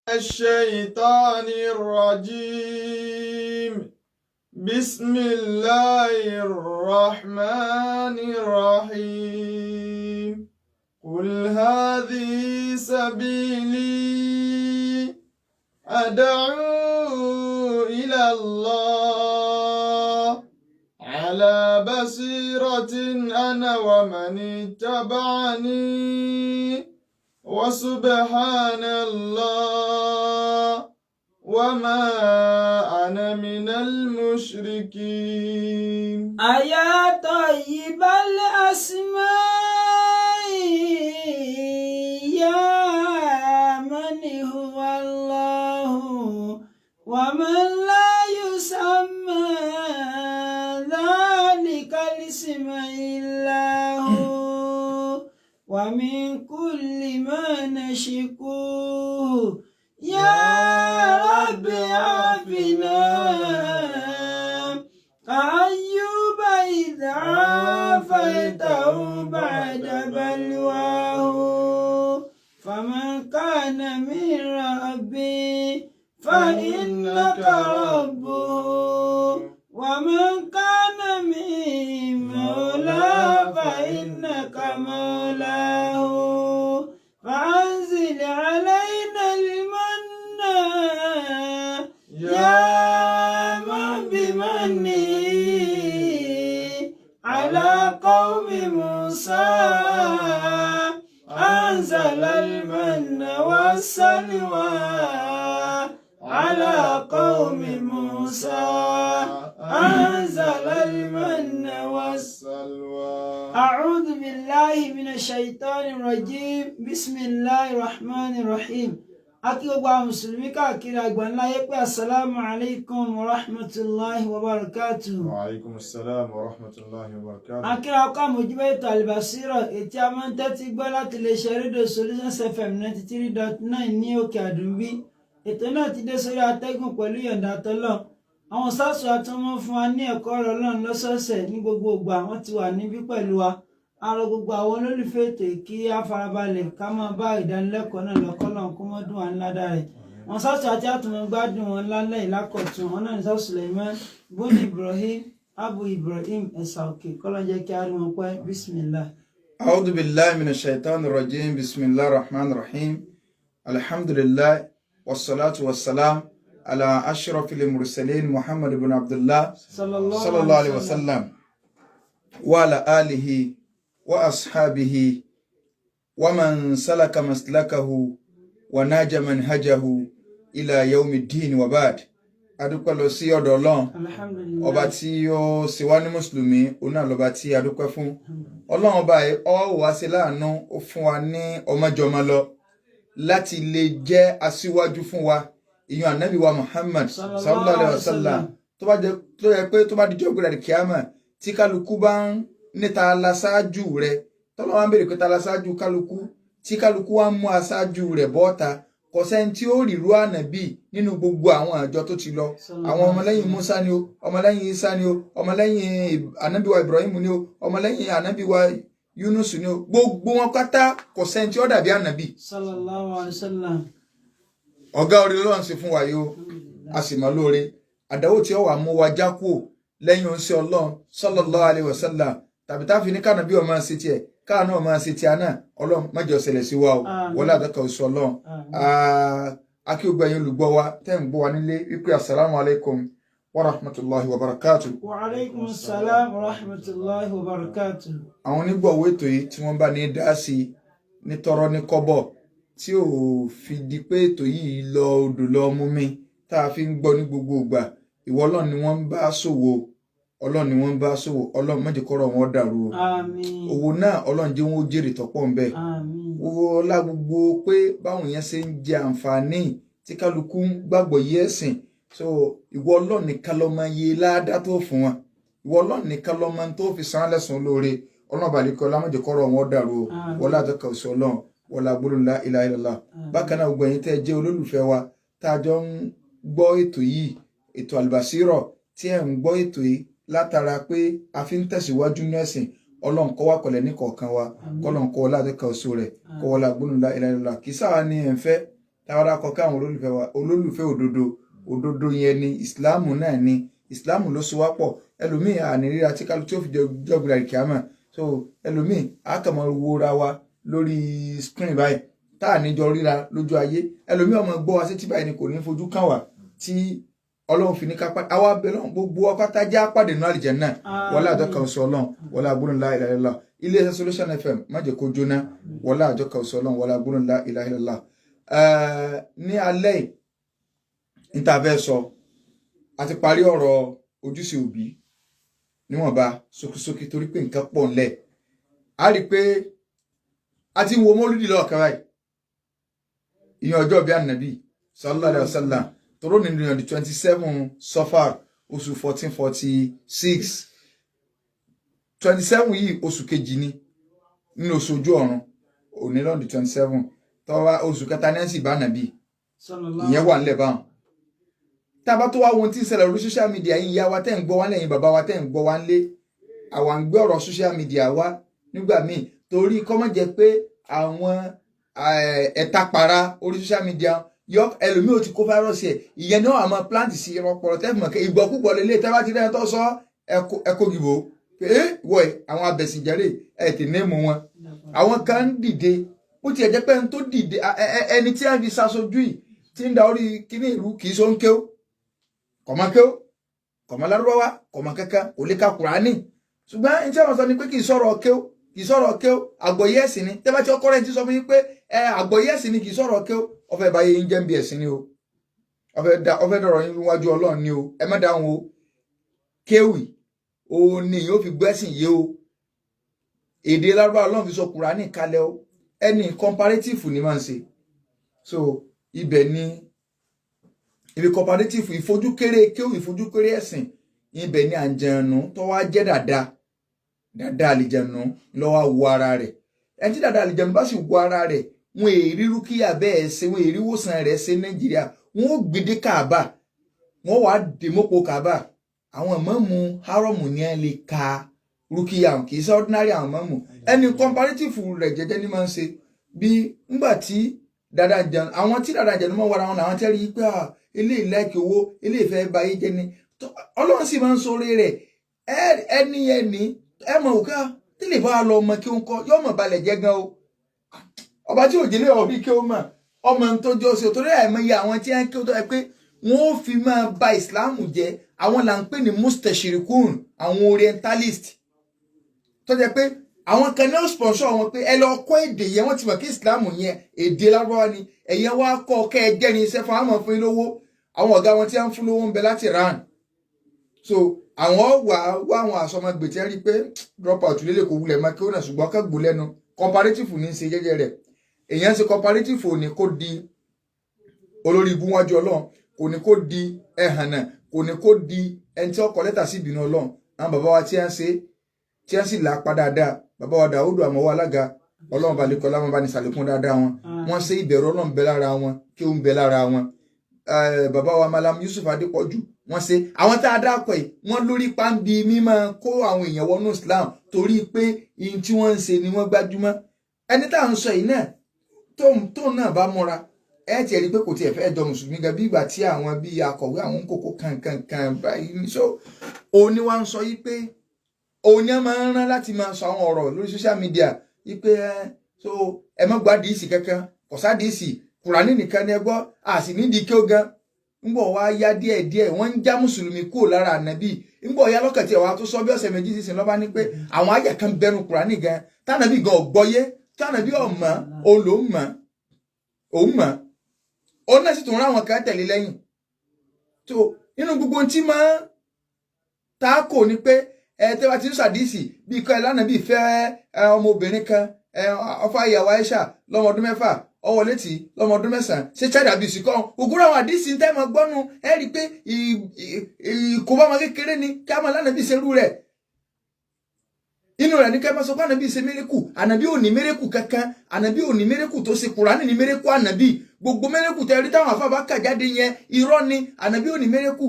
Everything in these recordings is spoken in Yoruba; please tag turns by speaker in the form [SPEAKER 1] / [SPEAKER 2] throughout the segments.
[SPEAKER 1] الشيطان الرجيم بسم الله الرحمن الرحيم قل هذه سبيلي أدعو إلى الله على بصيرة أنا ومن اتبعني وسبحان الله وما أنا من المشركين.
[SPEAKER 2] أيا طيب الأسماء يا من هو الله ومن لا يسمى ذلك الاسم إلا هو ومن كل ما نشكوه يا رب عافنا كأيوب إذ عافيته بعد بلواه فمن كان من ربي فإنك ربه ومن كان من مولى فإنك مولاه فأنزل علينا المن يا من بمنه على قوم موسى أنزل المن والسلوى على قوم موسى أنزل المن والسلوى. أعوذ بالله من الشيطان الرجيم بسم الله الرحمن الرحيم. Akígbogbo Mùsùlùmí káàkiri àgbáńláyé pé assalamu alaikum wa rahmatullahi wa barakatuh.
[SPEAKER 1] Wa alaikum assalam wa rahmatullahi wa barakatuh.
[SPEAKER 2] Akíra ọkọ̀ àmójúbẹ́ ètò Al-Basira ètí a máa ń tẹ́tí gbọ́ láti lè ṣe rédíò Solutions FM 93.9 ní òkè àdúgbí. Ètò náà ti dé sórí atẹ́gùn pẹ̀lú ìyọ̀ǹda tọ́lọ̀. Àwọn sáàsù àtúnmọ́ fún wa ní ẹ̀kọ́ ọ̀rọ̀ Ọlọ́run lọ́sọ̀ọ̀sẹ̀ ní gbogbo ìgbà wọ́n ti wà níbí pẹ̀lú wa. Àrò gbogbo àwọn olólùfẹ́ ètò kí á farabalẹ̀ ká máa bá ìdánilẹ́kọ̀ọ́ náà lọ́kọ́lọ́n kó mọ́ dùn wá ńlá dára rẹ̀. Wọ́n sáàsù àti àtúnmọ́ gbádùn wọn lálẹ́ ìlákọ̀tún wọn náà ní sáà Suleiman bóni Ibrahim Abu Ibrahim ẹ̀sà òkè kọ́lọ́njẹ́ kí á rí wọn pẹ́ bismillah.
[SPEAKER 1] أعوذ بالله من الشيطان الرجيم بسم الله الرحمن الرحيم الحمد لله والصلاة والسلام على أشرف المرسلين محمد بن عبد الله صلى الله عليه وسلم وعلى آله وأصحابه ومن سلك مسلكه وناج منهجه إلى يوم الدين وبعد. adúpẹ́ lọ sí ọ̀dọ̀ Ọlọ́run ọba tí ó ṣe wá ní mùsùlùmí òun náà lọ́ba tí adúpẹ́ fún Ọlọ́run ọba ẹ̀ ọ́ wá sí láàánú ó fún wa ní ọmọjọmọ lọ láti lè jẹ́ aṣíwájú fún wa ìyẹn ànábì wa Muhammad sallallahu alayhi wa sallam tó yẹ pé tó bá dijọ́ gbéra kíámà tí kálukú bá ń níta láṣáájú rẹ̀ tọ́lọ́ wa ń béèrè pé ta láṣáájú kálukú tí kálukú wa ń mú aṣáájú rẹ̀ bọ́ta kò sẹ́ni tí ó rí irú ànábì nínú gbogbo àwọn àjọ tó ti lọ àwọn ọmọlẹ́yìn Musa ni o ọmọlẹ́yìn Isa ni o ọmọlẹ́yìn ànábì wa Ibrahim ni o ọmọlẹ́yìn ànábì wa Yunus ni o gbogbo wọn pátá kò sẹ́ni tí ó dàbí ànábì.
[SPEAKER 2] Sallallahu alaihi wasallam.
[SPEAKER 1] ọ̀gá orí Ọlọ́run sì fún wa yìí o a sì mọ̀ lóore àdáwò tí ó wà mú wa já kúò lẹ́yìn oṣù Ọlọ́run sallallahu alaihi wasallam tàbí táfi ní kànábì ọmọ ṣe tiẹ̀ káà náà máa ṣe ti àná Ọlọ́run má jẹ́ ó ṣẹlẹ̀ sí wa o wọlé àdọ́kà oṣù Ọlọ́run akíọgbẹ̀yìn olùgbọ́ wa tẹ́ ń gbọ́ wa nílé wípé assalamu alaikum wa rahmatullahi wa barakatuh.
[SPEAKER 2] Wa alaikum assalam wa rahmatullahi wa barakatuh.
[SPEAKER 1] àwọn onígbọ̀wọ́ ètò yìí tí wọ́n bá ní dá sí ní tọrọ ní kọ́bọ̀ tí ò fi di pé ètò yìí lọ odò lọ mú mi tá a fi ń gbọ́ ní gbogbo ìgbà ìwọ Ọlọ́run ni wọ́n ń bá ṣòwò Ọlọ́run ni wọ́n ń bá ṣòwò Ọlọ́run má jẹ́ kọ́rọ̀ wọn dàrú o owó náà Ọlọ́run jẹ́ wọn ó jèrè tọ́pọ̀ ń bẹ owó ọlá gbogbo pé báwọn yẹn ṣe ń jẹ àǹfààní tí kálukú ń gbàgbọ́ yí ẹ̀sìn so ìwọ Ọlọ́run nìkan ló máa yẹ ládàá tó fún wọn ìwọ Ọlọ́run nìkan ló máa tó fi san lẹ́san lóore Ọlọ́run bàlíkọ́ ọlá má jẹ́ kọ́rọ̀ wọn dàrú o wọlé àtọ́kọ̀ òṣù Ọlọ́run wọlé agbóhùn la ilaha illallah bákan náà gbogbo ẹ̀yin tẹ́ jẹ́ olólùfẹ́ wa tá a jọ ń gbọ́ ètò yìí ètò Al-Basira tí ẹ̀ ń gbọ́ ètò yìí látara pé a fi ń tẹ̀síwájú ní ẹ̀sìn Ọlọ́run kó wá pẹ̀lẹ́ ní kọ̀ọ̀kan wa kọ́lọ́n kọ́ ọlá àdékà oṣù rẹ̀ kọ́ wọlé agbóhùn la ilaha illallah kì í sáà ní ẹ̀ ń fẹ́ táwa dákọ káwọn olólùfẹ́ wa olólùfẹ́ òdodo yẹn ni ìsìláàmù náà ni ìsìláàmù ló so wá pọ̀ ẹlòmíì àníríra tí kálukú tí ó fi jọgbìnrin àríkìámà so ẹlòmíì àkàmọ́ wora wa lórí screen báyìí tá à níjọ ríra lójú ayé ẹlòmíì ọmọ gbọ́ wa sétí báyìí ni kò ní fojú kàn wá tí ọlọ́run fi ní ká pàdé àwa bẹ̀rẹ̀ lọ́n gbogbo ọkọ̀tà já pàdé nínú àlìjánnà wọlé àjọkà ọ̀sọ̀ ọlọ́run wọlé agbóhùn la ilaha illallah iléeṣẹ́ Solution FM má jẹ́ kó jóná wọlé àjọkà ọ̀sọ̀ ọlọ́run wọlé agbóhùn la ilaha illallah. Ní alẹ́ níta fẹ́ sọ a ti parí ọ̀rọ̀ ojúṣe òbí níwọ̀nba sókísókí torí pé nǹkan pọ̀ ńlẹ̀ a rí i pé a ti ń wo mọ́lúdì lọ́ọ̀kan báyìí ìyẹn ọjọ́ bíi ànàbí sallallahu alaihi wasallam toro nínú the 27 Safar oṣù 1446 27 yìí oṣù kejì ni nínú oṣù ojú ọ̀run òní lọ́n the 27 tọ́wá oṣù kẹta nẹ́ẹ̀sì bá nàbí ìyẹn wà nílẹ̀ báwọn tábà tó wá wọn tí ń ṣẹlẹ̀ lórí social media yìí ìyá wa tẹ́ ń gbọ́ wá lẹ́yìn bàbá wa tẹ́ ń gbọ́ wá lé àwa ń gbé ọ̀rọ̀ social media wa nígbà míì torí kọ́mọ̀ jẹ́ pé àwọn ẹ̀ta para orí social media yọ ẹlòmíì ò ti kó fáírọ́ọ̀sì ẹ̀ ìyẹn náà àmọ́ plant sí ọpọlọ tẹ́fùmọ̀ kẹ́ ìgbọ́kúgbọ́ lélẹ̀ tẹ́ bá ti rẹ́ tó sọ ẹ̀kọ́ gìbò pé wọ́ ẹ̀ àwọn abẹ̀sìnjẹ́rẹ́ ẹ̀ tì ní mú wọn àwọn kan ń dìde ó ti ẹ̀ jẹ́ pé ẹni tó dìde ẹni tí a fi ṣaṣojú yìí tí ń da orí kíní ìlú kì í so ń kéw kọ̀mọ́ kéw kọ̀mọ́ lárúbáwá kọ̀mọ́ kankan kò lè ka Kùránì ṣùgbọ́n ẹni tí wọ́n sọ ni pé kì í sọ̀rọ̀ kéw kì í sọ̀rọ̀ kéw àgbọ̀yé ẹ̀sìn ni tẹ́ bá ti ọkọ rẹ̀ ti sọ fún yín pé àgbọ̀yé ẹ̀sìn ni kì í sọ̀rọ̀ kéw ọfẹ báyé yín jẹ́ ń bí ẹ̀sìn ni o ọfẹ dọ̀rọ̀ yín níwájú Ọlọ́run ni o ẹ má dáhùn o kéwì o ní yóò fi gbẹ́sìn yé o èdè lárúbáwá Ọlọ́run fi sọ Kùránì kalẹ̀ o ẹni comparative ni máa ń ṣe so ibẹ̀ ni ibi comparative ìfojúkéré kéwì ìfojúkéré ẹ̀sìn ibẹ̀ ni àǹjẹ̀nù tó wá jẹ́ dáadáa àlìjẹ̀nù lọ́wọ́ wo ara rẹ̀ ẹni tí dáadáa àlìjẹ̀nù bá sì wo ara rẹ̀ wọn èrí rúkìá bẹ́ẹ̀ ṣe wọn èrí wòsàn rẹ̀ ṣe Nàìjíríà wọn ó gbèdé Kaaba wọn wàá dèmọ́pọ̀ Kaaba àwọn ìmáàmù hárọ̀mù ni ẹ lè ka rúkìá kì í ṣe ordinary àwọn ìmáàmù ẹni comparative rẹ̀ jẹ́jẹ́ ní máa ń ṣe bí ńgbà tí dáadáa jẹun àwọn tí dáadáa jẹun mọ́ wara wọn làwọn tẹ́rí pé eléyìí láìkì owó eléyìí fẹ́ ba ayé jẹ́ ni Ọlọ́run sì máa ń sọ̀rọ̀ rẹ̀ ẹni ẹ mọ̀ òkà tí lè bá a lọ ọmọ kí ó ń kọ́ yọ ọmọ balẹ̀ jẹ́ gan o ọba tí òjìlé ọ̀rí kí ó mọ̀ ọmọ tó jọ sí torí àìmọye àwọn tí wọ́n kí ó tọ́ ẹ pé wọ́n ó fi máa ba ìsìláàmù jẹ́ àwọn là ń pè ní mustashirikun àwọn orientalist tó jẹ́ pé àwọn kan náà sponsor wọn pé ẹ lọ kọ́ èdè yẹn wọ́n ti mọ̀ kí ìsìláàmù yẹn èdè lárúbáwá ni ẹ̀yẹ wá kọ́ kẹ́ ẹ jẹ́ ní iṣẹ́ fún àwọn fún lówó àwọn ọ̀gá wọn tí wọ́n fún lówó ń bẹ láti Iran so àwọn wá àwọn àsọmọgbè tí wọ́n rí pé drop out lélẹ̀ kò wulẹ̀ máa kí ó nà ṣùgbọ́n kẹ́gbó lẹ́nu comparative ní í ṣe jẹ́jẹ́ rẹ̀ èèyàn ṣe comparative ò ní kó di olórí ibú wájú Ọlọ́run kò ní kó di ẹ̀hànà kò ní kó di ẹni tí ó kọ lẹ́tà sí ìbínú Ọlọ́run àwọn bàbá wa tí wọ́n sì là pa dáadáa bàbá wa Dàúdù àmọ́wọ́ alága Ọlọ́run balẹ̀kọ́ láwọn bá ní sàlékún dáadáa wọn wọ́n ṣe ìbẹ̀rù Ọlọ́run bẹ lára wọn kí ó ń bẹ lára wọn bàbá wa Malam Yusuf Adépọ̀jù wọ́n ṣe àwọn tá a dákọ̀ yìí wọ́n lórí pàǹdì mímọ́ kó àwọn èèyàn wọnú Islam torí pé ihun tí wọ́n ń ṣe ni wọ́n gbájúmọ́ ẹni tá à ń sọ yìí náà tóun náà bá múra ẹ ti rí pé kò tiẹ̀ fẹ́ jọ mùsùlùmí gan bí ìgbà tí àwọn bíi akọ̀wé àwọn kókó kankankan báyìí so òun ni wọ́n ń sọ yìí pé òun ni wọ́n máa ń rán láti máa sọ àwọn ọ̀rọ̀ lórí social media yìí pé so ẹ má gba díìsì kankan kò sá díìsì Kùránì nìkan ni ẹ gbọ́ a sì nídìí kí ó gan ńgbọ̀ wá yá díẹ̀díẹ̀ wọ́n ń já mùsùlùmí kúrò lára ànábì ńgbọ̀ yá lọ́kàn tí àwa tó sọ bí ọ̀sẹ̀ méjì sísìn lọ́ba ní pé àwọn àyà kan bẹnu Kùránì gan tánàbí gan ọ̀gbọ́yé tánàbí ọ̀mọ́ òun ló ń mọ̀ òun mọ̀ òun náà sì tún rán àwọn kan tẹ̀lé lẹ́yìn tó nínú gbogbo tí máa ta kò ní pé tẹ́ bá ti ń sàdísì bí ikọ̀ ẹ̀ lánàá bí fẹ́ ọmọbìnrin kan ọfọ ìyàwó Aisha lọ́mọ ọdún 6 ọwọ́ létí lọ́mọ ọdún 9 ṣe child abuse kan ògúnrà àwọn àdísì ń tẹ́mọ̀ gbọ́nu ẹ rí i pé ìkóbá ọmọ kékeré ni kí a máa lánàá bí ṣerú rẹ̀ inú rẹ̀ ní kẹ́ máa sọ pé ànàbí ṣe mérekù ànàbí ò ní mérekù kankan ànàbí ò ní mérekù tó ṣe Kùránì ní mérekù ànàbí gbogbo mérekù tẹ́ rí táwọn àfáà bá kà jáde yẹn irọ́ ni ànàbí ò ní mérekù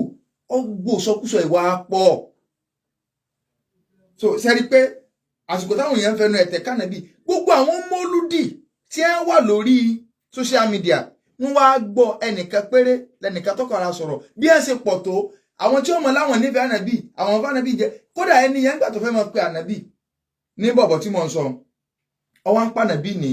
[SPEAKER 1] ó gbò sọkúsọ ìwà pọ̀ so sẹ́rí pé àsìkò táwọn èèyàn fẹnu ẹ̀tẹ̀ kànàbí gbogbo àwọn mọ́lúdì tí wọ́n wà lórí social media wọ́n wá gbọ́ ẹnìkan péré lẹ́nìkan tó kọra sọ̀rọ̀ bí ẹ ṣe pọ̀ tó àwọn tí ó mọ̀ láwọn nífẹ̀ẹ́ ànábì àwọn fún ànábì jẹ́ kódà ẹni yẹn gbà tó fẹ́ mọ̀ pé ànábì ní bọ̀bọ̀ tí mo ń sọ ọwọ́ ń pa ànábì ní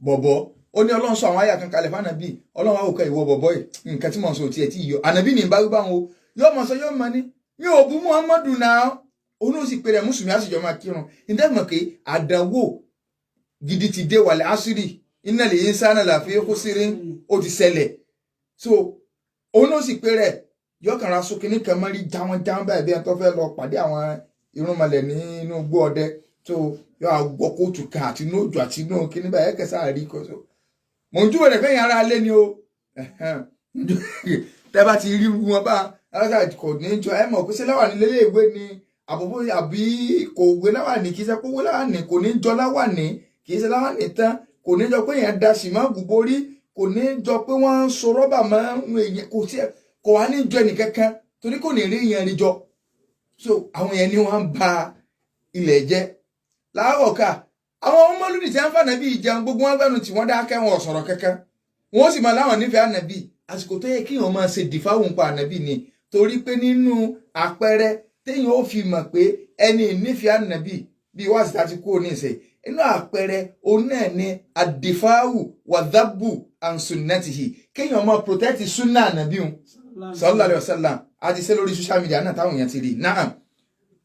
[SPEAKER 1] bọ̀bọ̀ ó ní ọlọ́run sọ àwọn àyà kan kalẹ̀ fún ànábì ọlọ́run àwòkọ ìwọ bọ̀bọ̀ yìí nǹkan tí mo ń sọ tiẹ̀ tí yọ ànábì ní bá wípé àwọn yóò mọ̀ sọ yóò mọ̀ ní mi ò bú Muhammadu náà òun ó sì pèrè mùsùlùmí àṣìjọ máa kírun ìdẹ́gbọ̀n pé àdánwò gidi ti dé wàlẹ̀ àṣírí iná lè yín sáná làfi kó sírí ó ti ṣẹlẹ̀ so òun ó sì pèrè yọkànra sókè ní kan mọ́rí jáwọn báyìí bí ẹni tó fẹ́ lọ pàdé àwọn irúnmọlẹ̀ nínú igbó ọdẹ tó yọ àgbọ̀ kóòtù kan àti inú òjò àti inú kíní báyìí ẹ̀kẹ́ sáà rí kọ́ so mò ń júwèé rẹ̀ fẹ́yìn ara alẹ́ ni o tẹ́ bá ti rí wọn bá alága kò ní jọ ẹ mọ̀ pé ṣé láwàní léléèwé ni àbúbó àbí kò gbé láwàní kì í ṣe kówó láwàní kò ní jọ láwàní kì í ṣe láwàní tán kò ní jọ pé èèyàn da sì máa gbùgbórí kò ní jọ pé wọ́n ń so rọ́bà máa ń èèyàn kò wá ní jọ ẹnìkankan torí kò ní rí ìyẹn rí jọ so àwọn yẹn ni wọ́n ń ba ilẹ̀ jẹ́ láàárọ̀ ká àwọn ọmọ lódì tí wọ́n fà nàbí ìjẹun gbogbo wọn gbẹnu tí wọ́n dákẹ́ wọn sọ̀rọ̀ kankan wọ́n sì máa láwọn nífẹ̀ẹ́ ànàbí àsìkò tó yẹ kí wọ́n máa ṣe dìfáwọn pa ànàbí ni torí pé nínú àpẹẹrẹ téèyàn ó fi mọ̀ pé ẹni nífẹ̀ẹ́ ànàbí bíi wáṣí tá ti kú òní ìṣe inú àpẹẹrẹ òun náà ni àdìfáwù wàdábù àǹsùnẹ́tìhì kéèyàn máa protect súnà ànàbí òun sallallahu alaihi wasallam àti ṣe lórí social media náà táwọn èèyàn ti rí náà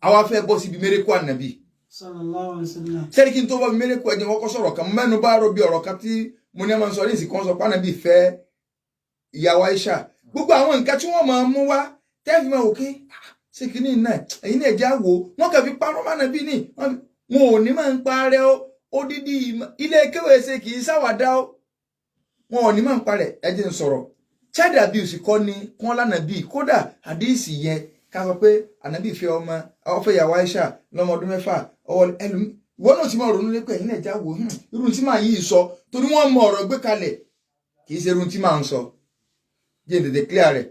[SPEAKER 1] àwa fẹ́ bọ́ síbi mérékù ànàbí
[SPEAKER 2] sallallahu alaihi wasallam
[SPEAKER 1] sẹ́ni kí n tó bá mérékù ẹ̀jẹ̀ wọ́n kọ́ sọ̀rọ̀ kan mẹ́nu bá rọ bí ọ̀rọ̀ kan tí mo ní ẹ máa ń sọ ní ìsìnkú wọn sọ pé ànàbí fẹ́ ìyàwó Aisha gbogbo àwọn nǹkan tí wọ́n máa mú wá tẹ́ẹ̀fì máa wò ké ṣé kìíní náà ẹ̀yin náà já wò wọ́n kàn fi parọ́ mọ́ ànàbí ní wọn ò ní máa ń parẹ́ odidi ilé kéwèé ṣe kì í sáwàdá wọn ò ní máa ń parẹ́ ẹ̀jẹ̀ ń sọ̀rọ̀ child abuse kọ́ ni kún lánàbí kódà àdéhìsì yẹn ká sọ pé ànàbí fẹ́ ọmọ ọfẹ́ ìyàwó Aisha lọ́mọ ọdún mẹ́fà ọwọ́ ẹlòmí ìwọ náà ti máa ronú lé pé ẹ̀yin náà já wò irun tí màá yí sọ torí wọ́n mọ ọ̀rọ̀ gbé kalẹ̀ kì í ṣe irun tí màá ń sọ jẹ́ tètè clear rẹ̀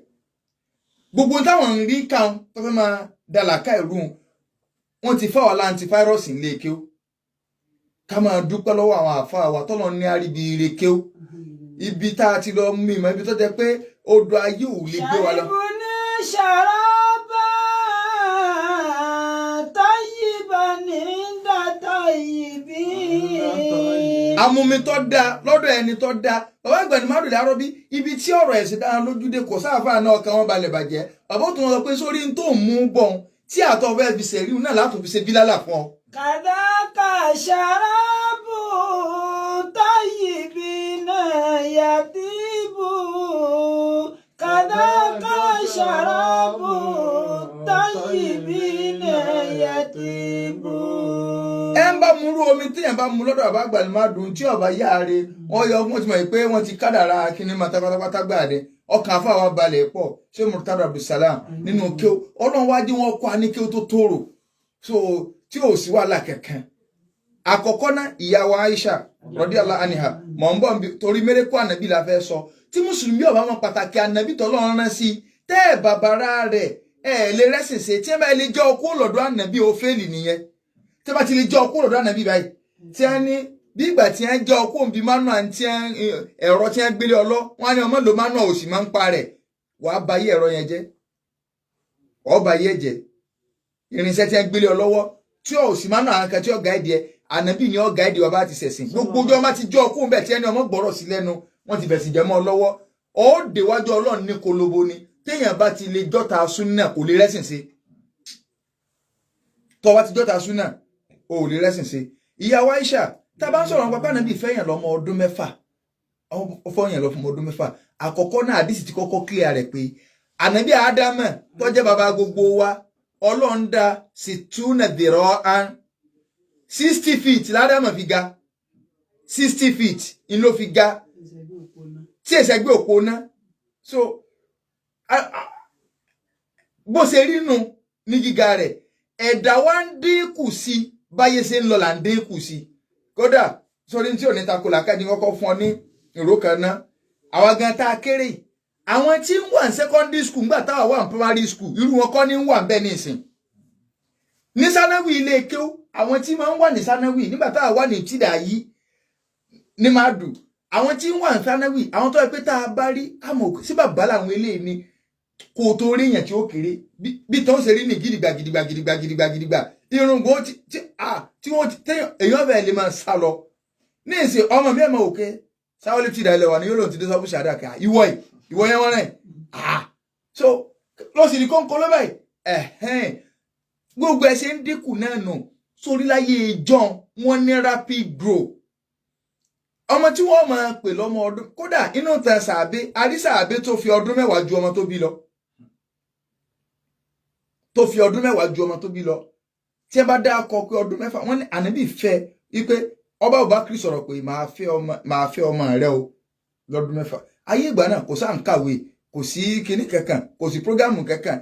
[SPEAKER 1] gbogbo táwọn ń rí káwọn tó fẹ́ máa dàlàkà ìrú wọn ti fáwọn antivirus ilé kéw ká máa dúpẹ́ lọ́wọ́ àwọn àfáà wa tọ́lọ́ ní àríbi ire kéw ibi tá a ti lọ mú ìmọ̀ ibi tó jẹ́ pé odò ayé ò lè gbé wa lọ.
[SPEAKER 2] ṣàìbùnú ṣàràbà tọ́yìnbá ní dàtọ̀ ìbí.
[SPEAKER 1] amumi tó dáa lọ́dọ̀ ẹni tó dáa bàbá ìgbàanì márùn lárọ́ bí ibi tí ọ̀rọ̀ ẹ̀sìn dára lójúdé kò sáfà náà ọkàn wọn balẹ̀ bàjẹ́ bàbá tó wọn sọ pé sórí tó ń mú bọ̀n tí àtọ̀ fẹ́ fi ṣẹ̀rí náà látò fi ṣe bílálà fún ọ.
[SPEAKER 2] kàdákà ṣàràbù tọ́yìnbí náà yàtìbù kàdákà ṣàràbù tọ́yìnbí náà yàtìbù.
[SPEAKER 1] ẹ ń bá murú omi tí ẹ bá mu lọ́dọ̀ àbá àgbàlẹ̀ máa dùn tí ọba yáre wọ́n yọ wọ́n ti mọ̀ pé wọ́n ti kádàrá kíní máa tápátápátá gbà dé ọkàn afáwa balẹ̀ pọ̀ ṣé Murtada Abdulsalam nínú kéw ọlọ́run wájú wọn kọ́ aníkéw tó tóóró so tí ò sí wàhálà kankan àkọ́kọ́ náà ìyàwó Aisha radiyallahu anha mọ̀ ń bọ̀ torí mérékù ànàbí la fẹ́ sọ tí mùsùlùmí ọba wọn pàtàkì ànàbí tọ́lọ́run rán sí tẹ́ ẹ̀ bàbára rẹ̀ ẹ̀ lè rẹ́sìn ṣe tí ẹ bá lè jẹ́ ọkú lọ́dọ̀ ànàbí ó fẹ́ẹ̀lì nìyẹn tí ẹ bá ti lè jẹ́ ọkú lọ́dọ̀ ànàbí báyìí tí ẹ ní bí ìgbà tí ẹ jẹ́ ọkú òǹbí mánú àti ẹ̀rọ tí ẹ gbélé ọlọ́ wọn á ní ọmọ lò mánú òsì máa ń pa rẹ̀ wàá ba yé ẹ̀rọ yẹn jẹ́ ọ̀ ba yé jẹ́ irinṣẹ́ tí ẹ gbélé ọ lọ́wọ́ tí ò sì mánú àwọn kan tí ọ̀gá ẹ̀dì ẹ ànàbí ni ọ̀gá ẹ̀dì ọba ti ṣẹ̀sìn gbogbo ọjọ́ má ti jẹ́ ọkú bẹ̀ tí ẹni ọmọ gbọ́rọ̀ sí lẹ́nu wọ́n ti bẹ̀sìn jẹ́ mọ́ ọ lọ́wọ́ ó déwájú Ọlọ́run ní kolobo ni téèyàn bá ti lè jọ́ta súnà kò lè rẹ́sìn sí tó bá ti jọ́ta súnà ò lè rẹ́sìn sí ìyàwó Aisha tá a bá ń sọ̀rọ̀ nípa pànàbí fẹ́yàn lọ́mọ ọdún mẹ́fà ó fọyàn lọ fún ọdún mẹ́fà àkọ́kọ́ náà àdìsí ti kọ́kọ́ clear rẹ̀ pé ànàbí Ádámù tó jẹ́ bàbá gbogbo wa Ọlọ́run dá sí túnà dèrò án 60 feet ládàmà fi ga 60 feet in ló fi ga tí ẹsẹ̀ gbé òpó ná so bó ṣe rí nù ní gíga rẹ̀ ẹ̀dá wa ń dínkù sí báyé ṣe ń lọ là ń dínkù sí kódà sórí tí ò ní takò làkàdí kọ́kọ́ fún ọ ní ìró kan ná àwa gan tá a kéré àwọn tí ń wà ní secondary school ńgbà táwa wà ní primary school irú wọn kọ́ ní ń wà ń bẹ́ẹ̀ ní ìsìn ní sanáwì ilé kéw àwọn tí máa ń wà ní sanáwì nígbà táwa wà ní tìdá yìí ní máa dù àwọn tí ń wà ní fanawi àwọn tó yẹ pé tá a bá rí àmọ́ sí bàbá làwọn eléyìí ni kò tó rí èèyàn tí ó kéré bí tó ń ṣe rí ní gidigba irungbó tí wọ́n èèyàn bẹ́ẹ̀ lè máa sá lọ ní ìsìn ọmọ mi ẹ̀ mọ̀ òkè sáwọ́lì tí ìdálẹ̀ wà ní yóò lòun ti dé sọ́bù ṣàdáàkà ìwọ yẹn wọ́n rẹ̀ so lọ sí ní kọ́ńkọ́ lọ́bàá gbogbo ẹ̀ ṣe ń dínkù náà nù sórí láyé ìjọ wọn ní rapid grow ọmọ tí wọ́n máa pè lọ́mọ ọdún kódà inú tan sàbẹ àrísàbẹ tó fi ọdún mẹ́wàá ju ọmọ tó bí lọ ju ọmọ tó bí lọ tí ẹ bá dá akọ pé ọdún mẹ́fà wọ́n ní ànábì fẹ́ wípé ọba Abubakar sọ̀rọ̀ pé máa fẹ́ ọmọ rẹ o lọ́dún mẹ́fà ayé ìgbà náà kò sáà ń kàwé kò sí kinní kankan kò sí prógámù kankan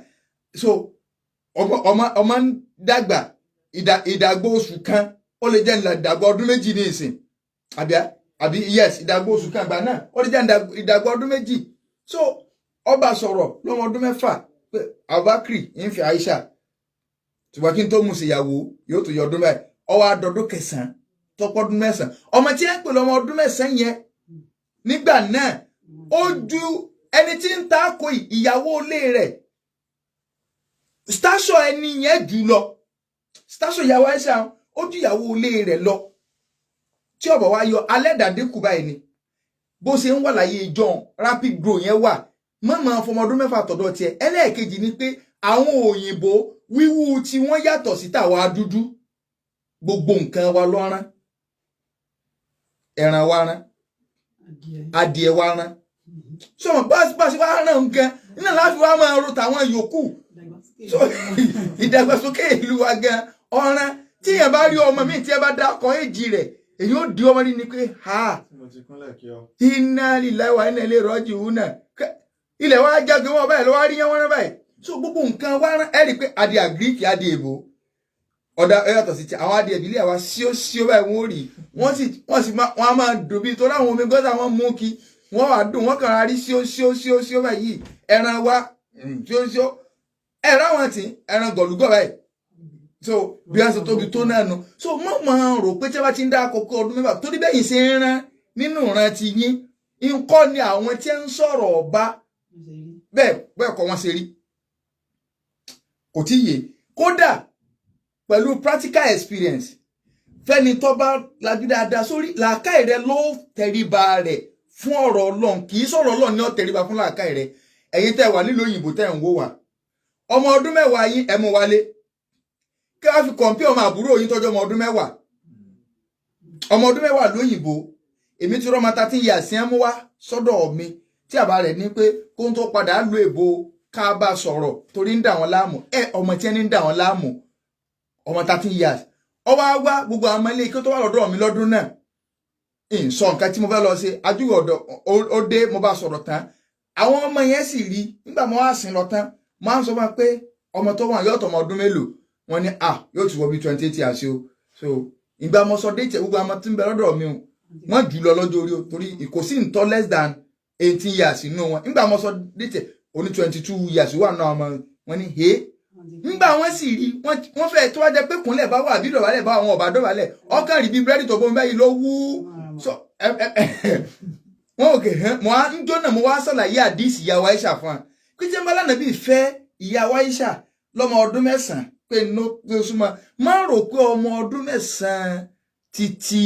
[SPEAKER 1] so ọmọ ń dàgbà ìdàgbò oṣù kan ó lè jẹ́ ìdàgbò ọdún méjì ní ìsìn àbí yes ìdàgbò oṣù kan àgbà náà ó lè jẹ́ ìdàgbò ọdún méjì so ọba sọ̀rọ̀ lọ́mọ ọdún mẹ́fà pé Abubakar ń fi Aisha ṣùgbọ́n kí n tó mú sí ìyàwó yóò tó yọ ọdún báyìí ọwọ́ àdọ́dún kẹsàn-án tọpọ ọdún mẹ́sàn-án ọmọ tí ẹ ń pè lọ́mọ ọdún mẹ́sàn-án yẹn nígbà náà ó ju ẹni tí ń ta ko ìyàwó ilé rẹ̀ station ẹni yẹn jù lọ station ìyàwó Aisha ó ju ìyàwó ilé rẹ̀ lọ tí ọbọ wa yọ alẹ́ dàdékù báyìí ni bó ṣe ń wà láyé ìjọ rapid grow yẹn wà mọ̀mọ́ fọmọ ọdún mẹ́fà tọ̀dọ̀ tiẹ̀ ẹlẹ́ẹ̀kejì ni pé àwọn òyìnbó wíwú tí wọ́n yàtọ̀ sí tàwa dúdú gbogbo nǹkan wa lọ́rán ẹran wa rán adìẹ wa rán so bá ṣe wá rán nǹkan iná láti wá máa ro tàwọn yòókù so ìdàgbàsókè ìlú wa gan ọ̀ràn tí èèyàn bá rí ọmọ míì tí ẹ bá dákọ èjì rẹ̀ èyí ó di ọmọ rí ni pé iná lílẹ̀ wa iná ilé rọ́jì wù náà ilẹ̀ wa jáde wọn báyìí ló wá rí yẹn wọn rán báyìí so gbogbo nǹkan wa rán ẹ rí i pé adìẹ àgíríkì adìẹ èbó ọ̀dà ẹ̀yàtọ̀ sí ti àwọn adìẹ ìbílẹ̀ àwa síó báyìí wọ́n rí wọ́n sì á máa dùn bí torí àwọn omi gọ́sà wọn mú kí wọ́n wà dùn wọ́n kàn ra rí síó báyìí ẹran wa síó ẹran wọn ti ẹran gọ̀lúgọ̀ báyìí so bí wọ́n ṣe tóbi tó náà nù so mọ̀ máa rò pé tí wọ́n ti ń dá àkókò ọdún mẹ́fà torí bẹ́yìn ṣe ń rán nínú ìran ti yín nǹkan ni àwọn tí ń sọ̀rọ̀ ọba bẹ́ẹ̀ kọ́ wọ́n ṣe rí kò tí yé kódà pẹ̀lú practical experience fẹ́ni tó bá lajú dáadáa sórí làákàyè rẹ ló tẹríba rẹ̀ fún ọ̀rọ̀ Ọlọ́run kì í sọ̀rọ̀ Ọlọ́run ní ó tẹríba fún làákàyè rẹ ẹ̀yin tẹ́ wà nílùú òyìnbó tẹ́ ń wò wá ọmọ ọdún mẹ́wàá yín ẹ mú wálé kí wọ́n fi kọ̀ǹpí ọmọ àbúrò yín tọ́jú ọmọ ọdún mẹ́wàá lóyìnbó èmi ti rọ́mọ 13 years ẹ̀ mú wá sọ́dọ̀ mi tí àbá rẹ̀ ní pé kó ń tó padà lo èbó ká bá sọ̀rọ̀ torí ń dà wọ́n láàmú ọmọ tí ẹni ń dà wọ́n láàmú ọmọ 13 years ọwọ́ wá gbogbo àwọn ọmọ ilé ike tó wà lọ́dọ̀ mi lọ́dún náà sọ nǹkan tí mo fẹ́ lọ ṣe ajúwò ọ̀dọ̀ ó dé mo bá sọ̀rọ̀ tán àwọn ọmọ yẹn sì rí nígbà mo wá sìn lọ tán mo á sọ fún wa pé ọmọ tó wà yóò tọmọ ọdún mélòó wọn ni yóò ti wọ bí 28 years o so ìgbà mo sọ déètì gbogbo àwọn tí ń bẹ lọ́dọ̀ mi o wọ́n jù lọ lọ́jọ́ orí o torí kò sí ntọ́ less than 18 years inú wọn nígbà mo sọ déètì oní 22 years wà náà ọmọ wọn ni nígbà wọn sì rí wọn fẹ́ tó wá jẹ pé kúnlẹ̀ bá wà bí dọ̀bálẹ̀ bá àwọn ọba dọ̀bálẹ̀ ọkàn rí bí búrẹ́dì tó bọ́ báyìí ló wú so wọn ò kè mo wá ń jóná mo wá sàlàyé àdìsí ìyàwó Aisha fún wa pé tí mbala nàbí fẹ́ ìyàwó Aisha lọ́mọ ọdún mẹ́sàn-án pé no pé o súnmọ́ máa rò pé ọmọ ọdún mẹ́sàn-án títí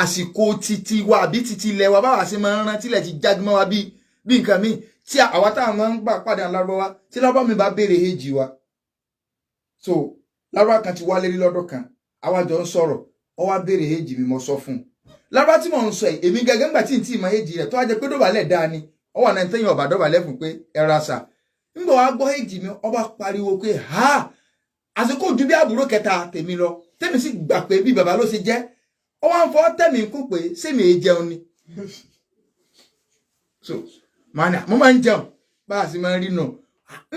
[SPEAKER 1] àsìkò títí wa àbí títí ilẹ̀ wa báwa ṣe máa ń rán tílẹ̀ ti jágbọ́n wa bí nǹkan míì tí àwa táwọn máa ń gbà padà lárúbáwá tí lárúbáwá mi bá béèrè èjì wa so lárúbáwá kan ti wálé rí lọ́dún kan àwa jọ ń sọ̀rọ̀ ó wá béèrè èjì mi mo sọ fún un lárúbáwá tí mò ń sọ èmi gẹ́gẹ́ ńgbà tí n tí ì mọ èjì rẹ̀ tó wá jẹ́ pé dọ̀bálẹ̀ dáa ni ó wà náà tẹ́yìn ọ̀bà dọ̀bálẹ̀ fún pé ẹ ra sà ńgbà wá gbọ́ èjì mi ó bá pariwo pé àsìkò ju bí àbúrò kẹta tèmi lọ tèmi sì gbà pé bí bàbá ló ṣe jẹ́ ó wá ń fọ́ tẹ̀mí kú pé sèmi èé jẹun ni so mo máa ń jẹun bá a sì máa ń rí nù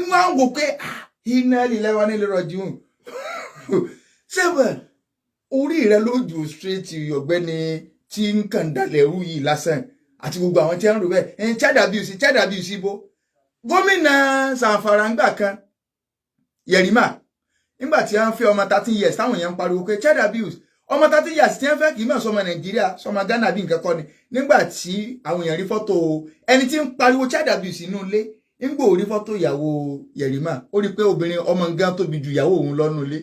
[SPEAKER 1] ń wá ń wò pé iná lílẹ̀ wa nílé rọ̀jù sẹ́wọ̀n orí rẹ lójú straight ọ̀gbẹ́ni tí ń kàn dalẹ̀ rú yìí lásán àti gbogbo àwọn tí ń rò bẹ́ẹ̀ child abuse ibo gómìnà Zamfara ńgbà kan Yerima nígbà tí wọ́n fẹ́ ọmọ 13 years táwọn èèyàn ń pariwo pé child abuse ọmọ 30 years tí ń fẹ́ kì í mọ̀ sọmọ Nàìjíríà sọmọ Ghana bí nǹkan kọ́ ni nígbà tí àwọn èèyàn rí fọ́tò ẹni tí ń pariwo child abuse inú ilé nígbà ó rí fọ́tò ìyàwó Yerima ó rí pé obìnrin ọmọ nǹkan tóbi ju ìyàwó òun lọ́nu ilé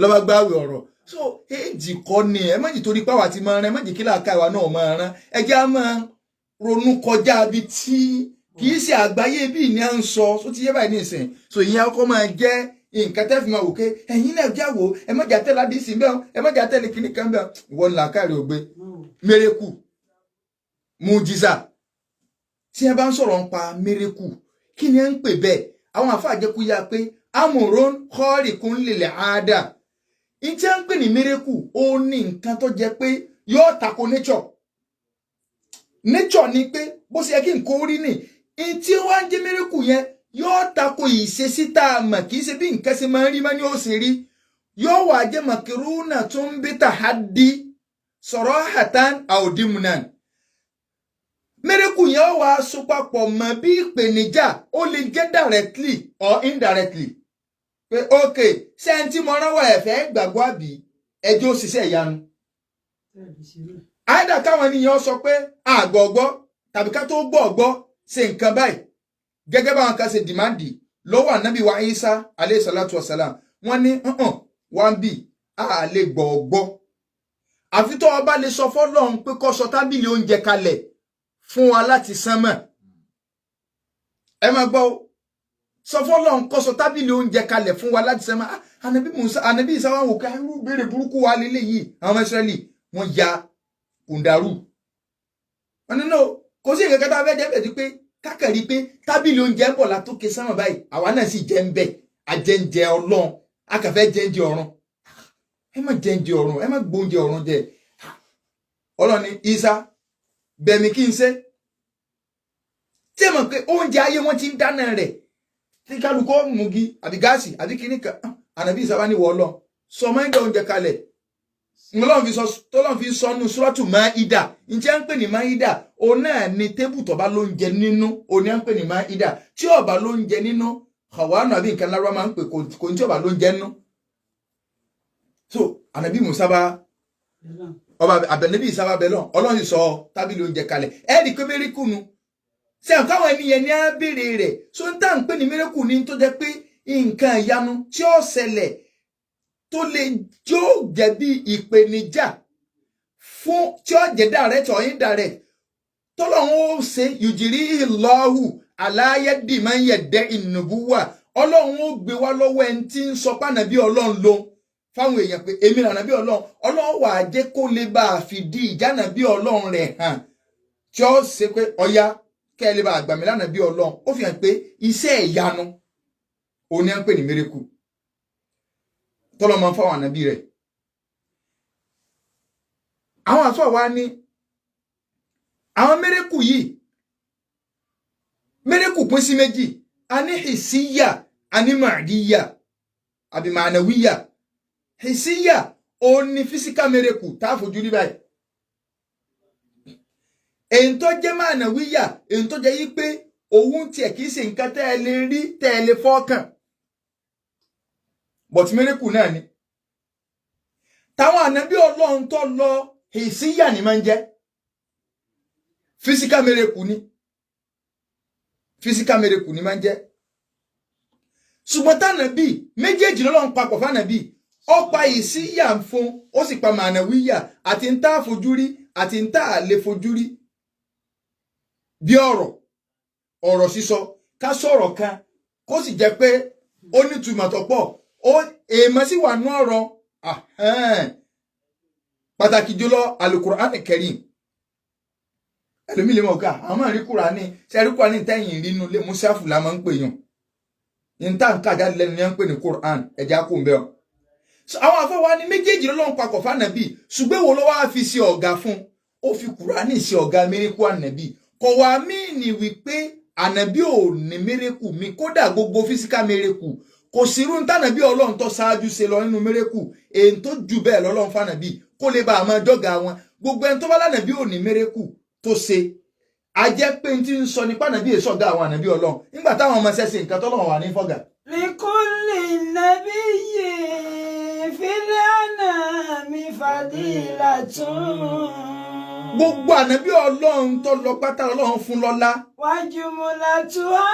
[SPEAKER 1] lọ́ba gbáwé ọ̀rọ̀ so èjì kọ́ ni ẹ méjì torí pàwọ́ àti máa rán ẹ méjì kí làákà ìwà náà máa rán ẹ jẹ́ á máa ronú kọjá bí tí kì í ṣe àgbáyé bí ní à ń sọ tó ti yé báyìí nísìn so ìyẹn ọkọ máa jẹ́ nǹkan tẹ́ fi máa wò pé ẹ̀yin náà jáwó ẹ má jà tẹ́lẹ̀ àdìsí bẹ́ẹ̀ ẹ má jà tẹ́lẹ̀ kíní kan bẹ́ẹ̀ ìwọ ni làákàrí ògbé mérekù mujiza tí ẹ bá ń sọ̀rọ̀ ń pa mérekù kí ni ẹ ń pè bẹ́ẹ̀ àwọn àfáà jẹ́ kó yá pé amòrón kọ́ọ̀rì kún lèlẹ̀ àádá ìtí ẹ ń pè ní mérekù ó ní nǹkan tó jẹ́ pé yóò tako nature ni pé bó ṣe yẹ kí nǹkan orí ni ìtí wá ń jẹ́ mérekù yẹn yóò tako ìṣesí tá a mọ̀ kì í ṣe bí nǹkan ṣe máa ń rí máa ní ó ṣe rí yóò wà jẹ́ makiruna tó ń bí tàhádì sọ̀rọ̀ hatan audimunan mérekù yẹn ó wà so papọ̀ mọ́ bí ìpèníjà ó lè jẹ́ directly or indirectly pé ok ṣé ẹni tí mo rán wọ ẹ̀fẹ́ gbàgbọ́ àbí ẹjọ́ òṣìṣẹ́ ìyanu àìdá káwọn ènìyàn sọ pé àgbọ̀gbọ́ tàbí ká tó gbọ́ ṣe nǹkan báyìí gẹ́gẹ́ báwọn kan ṣe dìmáàdì lọ́wọ́ ànábì wa Isa alayhi salatu wasalam wọ́n ní wọ́n bí a lè gbọ̀ọ̀gbọ́ àfi tó ọba lè sọ fọ́lọ́run pé kó sọ tábìlì oúnjẹ kalẹ̀ fún wa láti sánmọ̀ ẹ máa gbọ́ sọ fọ́lọ́run kó sọ tábìlì oúnjẹ kalẹ̀ fún wa láti sánmọ̀ ànábì Isa wọn wò ká irú béèrè burúkú wa lélẹ̀ yìí àwọn Ísírẹ́lì wọ́n ya kùndàrú wọn nínú kò sí ìkẹ́kẹ́ tá a fẹ́ jẹ́ bẹ̀ tí pé kákàrí pé tábìlì oúnjẹ ń bọ̀ látòkè sánmọ̀ báyìí àwa náà sì jẹ́ ń bẹ̀ àjẹǹjẹ Ọlọ́run akàfẹ́ jẹ́ǹjẹ ọ̀run ẹ má jẹ́ǹjẹ ọ̀run ẹ má gbóúnjẹ ọ̀run jẹ Ọlọ́run ní Isa bẹ̀mí kí n ṣe tí ẹ mọ̀ pé oúnjẹ ayé wọn ti ń dáná rẹ̀ tí kálukọ́ mugi àbí gáàsì àbí kíní kan ànábì Isa wá ní wọ́ lọ sọ máa ń dá oúnjẹ kalẹ̀ tọ́lọ́n fi sọnù Suratu Maida ǹjẹ́ ń pè ní Maida òun náà ni tébù tó bá ló ń jẹ nínú òun náà ń pè ní Maida tí ó bá ló ń jẹ nínú hawanu àbí nǹkan lárúbá máa ń pè kò ní tí ó bá ló ń jẹ nínú. so ànábì Musa bá ọba àbẹ̀nẹ́bí Isa bá bẹ̀ lọ Ọlọ́run sọ tábìlì oúnjẹ kalẹ̀ ẹ̀ẹ́dì pé mérekù nu ṣe àkáwọn ènìyàn ní á béèrè rẹ̀ so ń tà ń pè ní mérekù ní tó jẹ́ pé nǹkan ìyanu tí ó ṣẹlẹ̀ tó lè jó jẹ́ bí ìpèníjà fún tí ó jẹ́ direct or indirect tọ́lọ́run ó ṣe yùjìrí ìlọ́hù aláyẹ̀dì máa ń yẹ̀dẹ́ ìnùbúwà Ọlọ́run ó gbé wá lọ́wọ́ ẹni tí ń sọ pànà bí Ọlọ́run ló fáwọn èèyàn pé èmi nànà bí Ọlọ́run wà á jẹ́ kó lè bá a fìdí ìjánà bí Ọlọ́run rẹ̀ hàn tí ó ṣe pé ọya kẹ́ ẹ lè bá àgbàmí lánàá bí Ọlọ́run ó fi hàn pé iṣẹ́ ìyanu òun ni à ń pè ní mérekù tọ́lọ́mọ fáwọn ànábì rẹ̀ àwọn àfáà wa ní àwọn mérekù yìí mérekù pín sí méjì a ní hìsíyà a ní màdíyà àbí mànàwíyà hìsíyà òun ni físíkà mérekù tá a fojú rí báyìí èyí tó jẹ́ mànàwíyà èyí tó jẹ́ yí pé òun tiẹ̀ kìí ṣe nǹkan tẹ́ ẹ lè rí tẹ́ ẹ lè fọ́kàn but mérekù náà ni táwọn ànábì Ọlọ́run tó lọ hìsíyà ni máa ń jẹ́ physical miracle ni máa ń jẹ́ ṣùgbọ́n tànàbí méjèèjì lọ́lọ́run papọ̀ fànàbí ó pa hìsíyà fún ó sì pa mànàwíyà àti ń tá àfojúrí àti ń tá àlè fojúrí bí ọ̀rọ̀ sísọ ká sọ̀rọ̀ kan kó sì jẹ́ pé ó nítumọ̀ tó pọ̀ èèmọ̀ sí wà nú ọ̀rọ̀ pàtàkì jùlọ Al-Qur'an Karim ẹlòmí lè mọ̀ ká àwọn àrí Kùránì ṣẹ́rí Kùránì tẹ́yìn rínú lé mùsáfù la máa ń pè yàn ní tá n ká jáde lẹ́nu ní à ń pè ní Qur'an ẹ̀já kò ń bẹ́ ọ. àwọn afọwọ́ ni méjèèjì lọ́lọ́run papọ̀ fànàbí ṣùgbọ́n wo ló wá fi ṣe ọ̀gá fún ó fi Kùránì ṣe ọ̀gá mérekù ànàbí kò wá míìnì wípé ànàbí ò ní mérekù mi kódà gbogbo físíkà mérekù kò sí irú tànàbí Ọlọ́run tó ṣáájú ṣe lọ nínú mérekù èyí tó jù bẹ́ẹ̀ lọ́lọ́run fànàbí kó lè bá àmọ́ jọ́gà wọn gbogbo ẹni tó bá lánàbí ò ní mérekù tó ṣe a jẹ́ pé tí ń sọ nípa ànàbí èso ọ̀gá àwọn ànàbí Ọlọ́run nígbà táwọn ọmọ ṣẹ̀ṣẹ̀ nǹkan tọ́lọ́run wà ní fọ́gà.
[SPEAKER 2] likulli nabiyyin fil anami fadilatun.
[SPEAKER 1] Gbogbo ànábì Ọlọ́run tó lọ pátá Ọlọ́run fún lọ́lá.
[SPEAKER 2] Wajumulatuha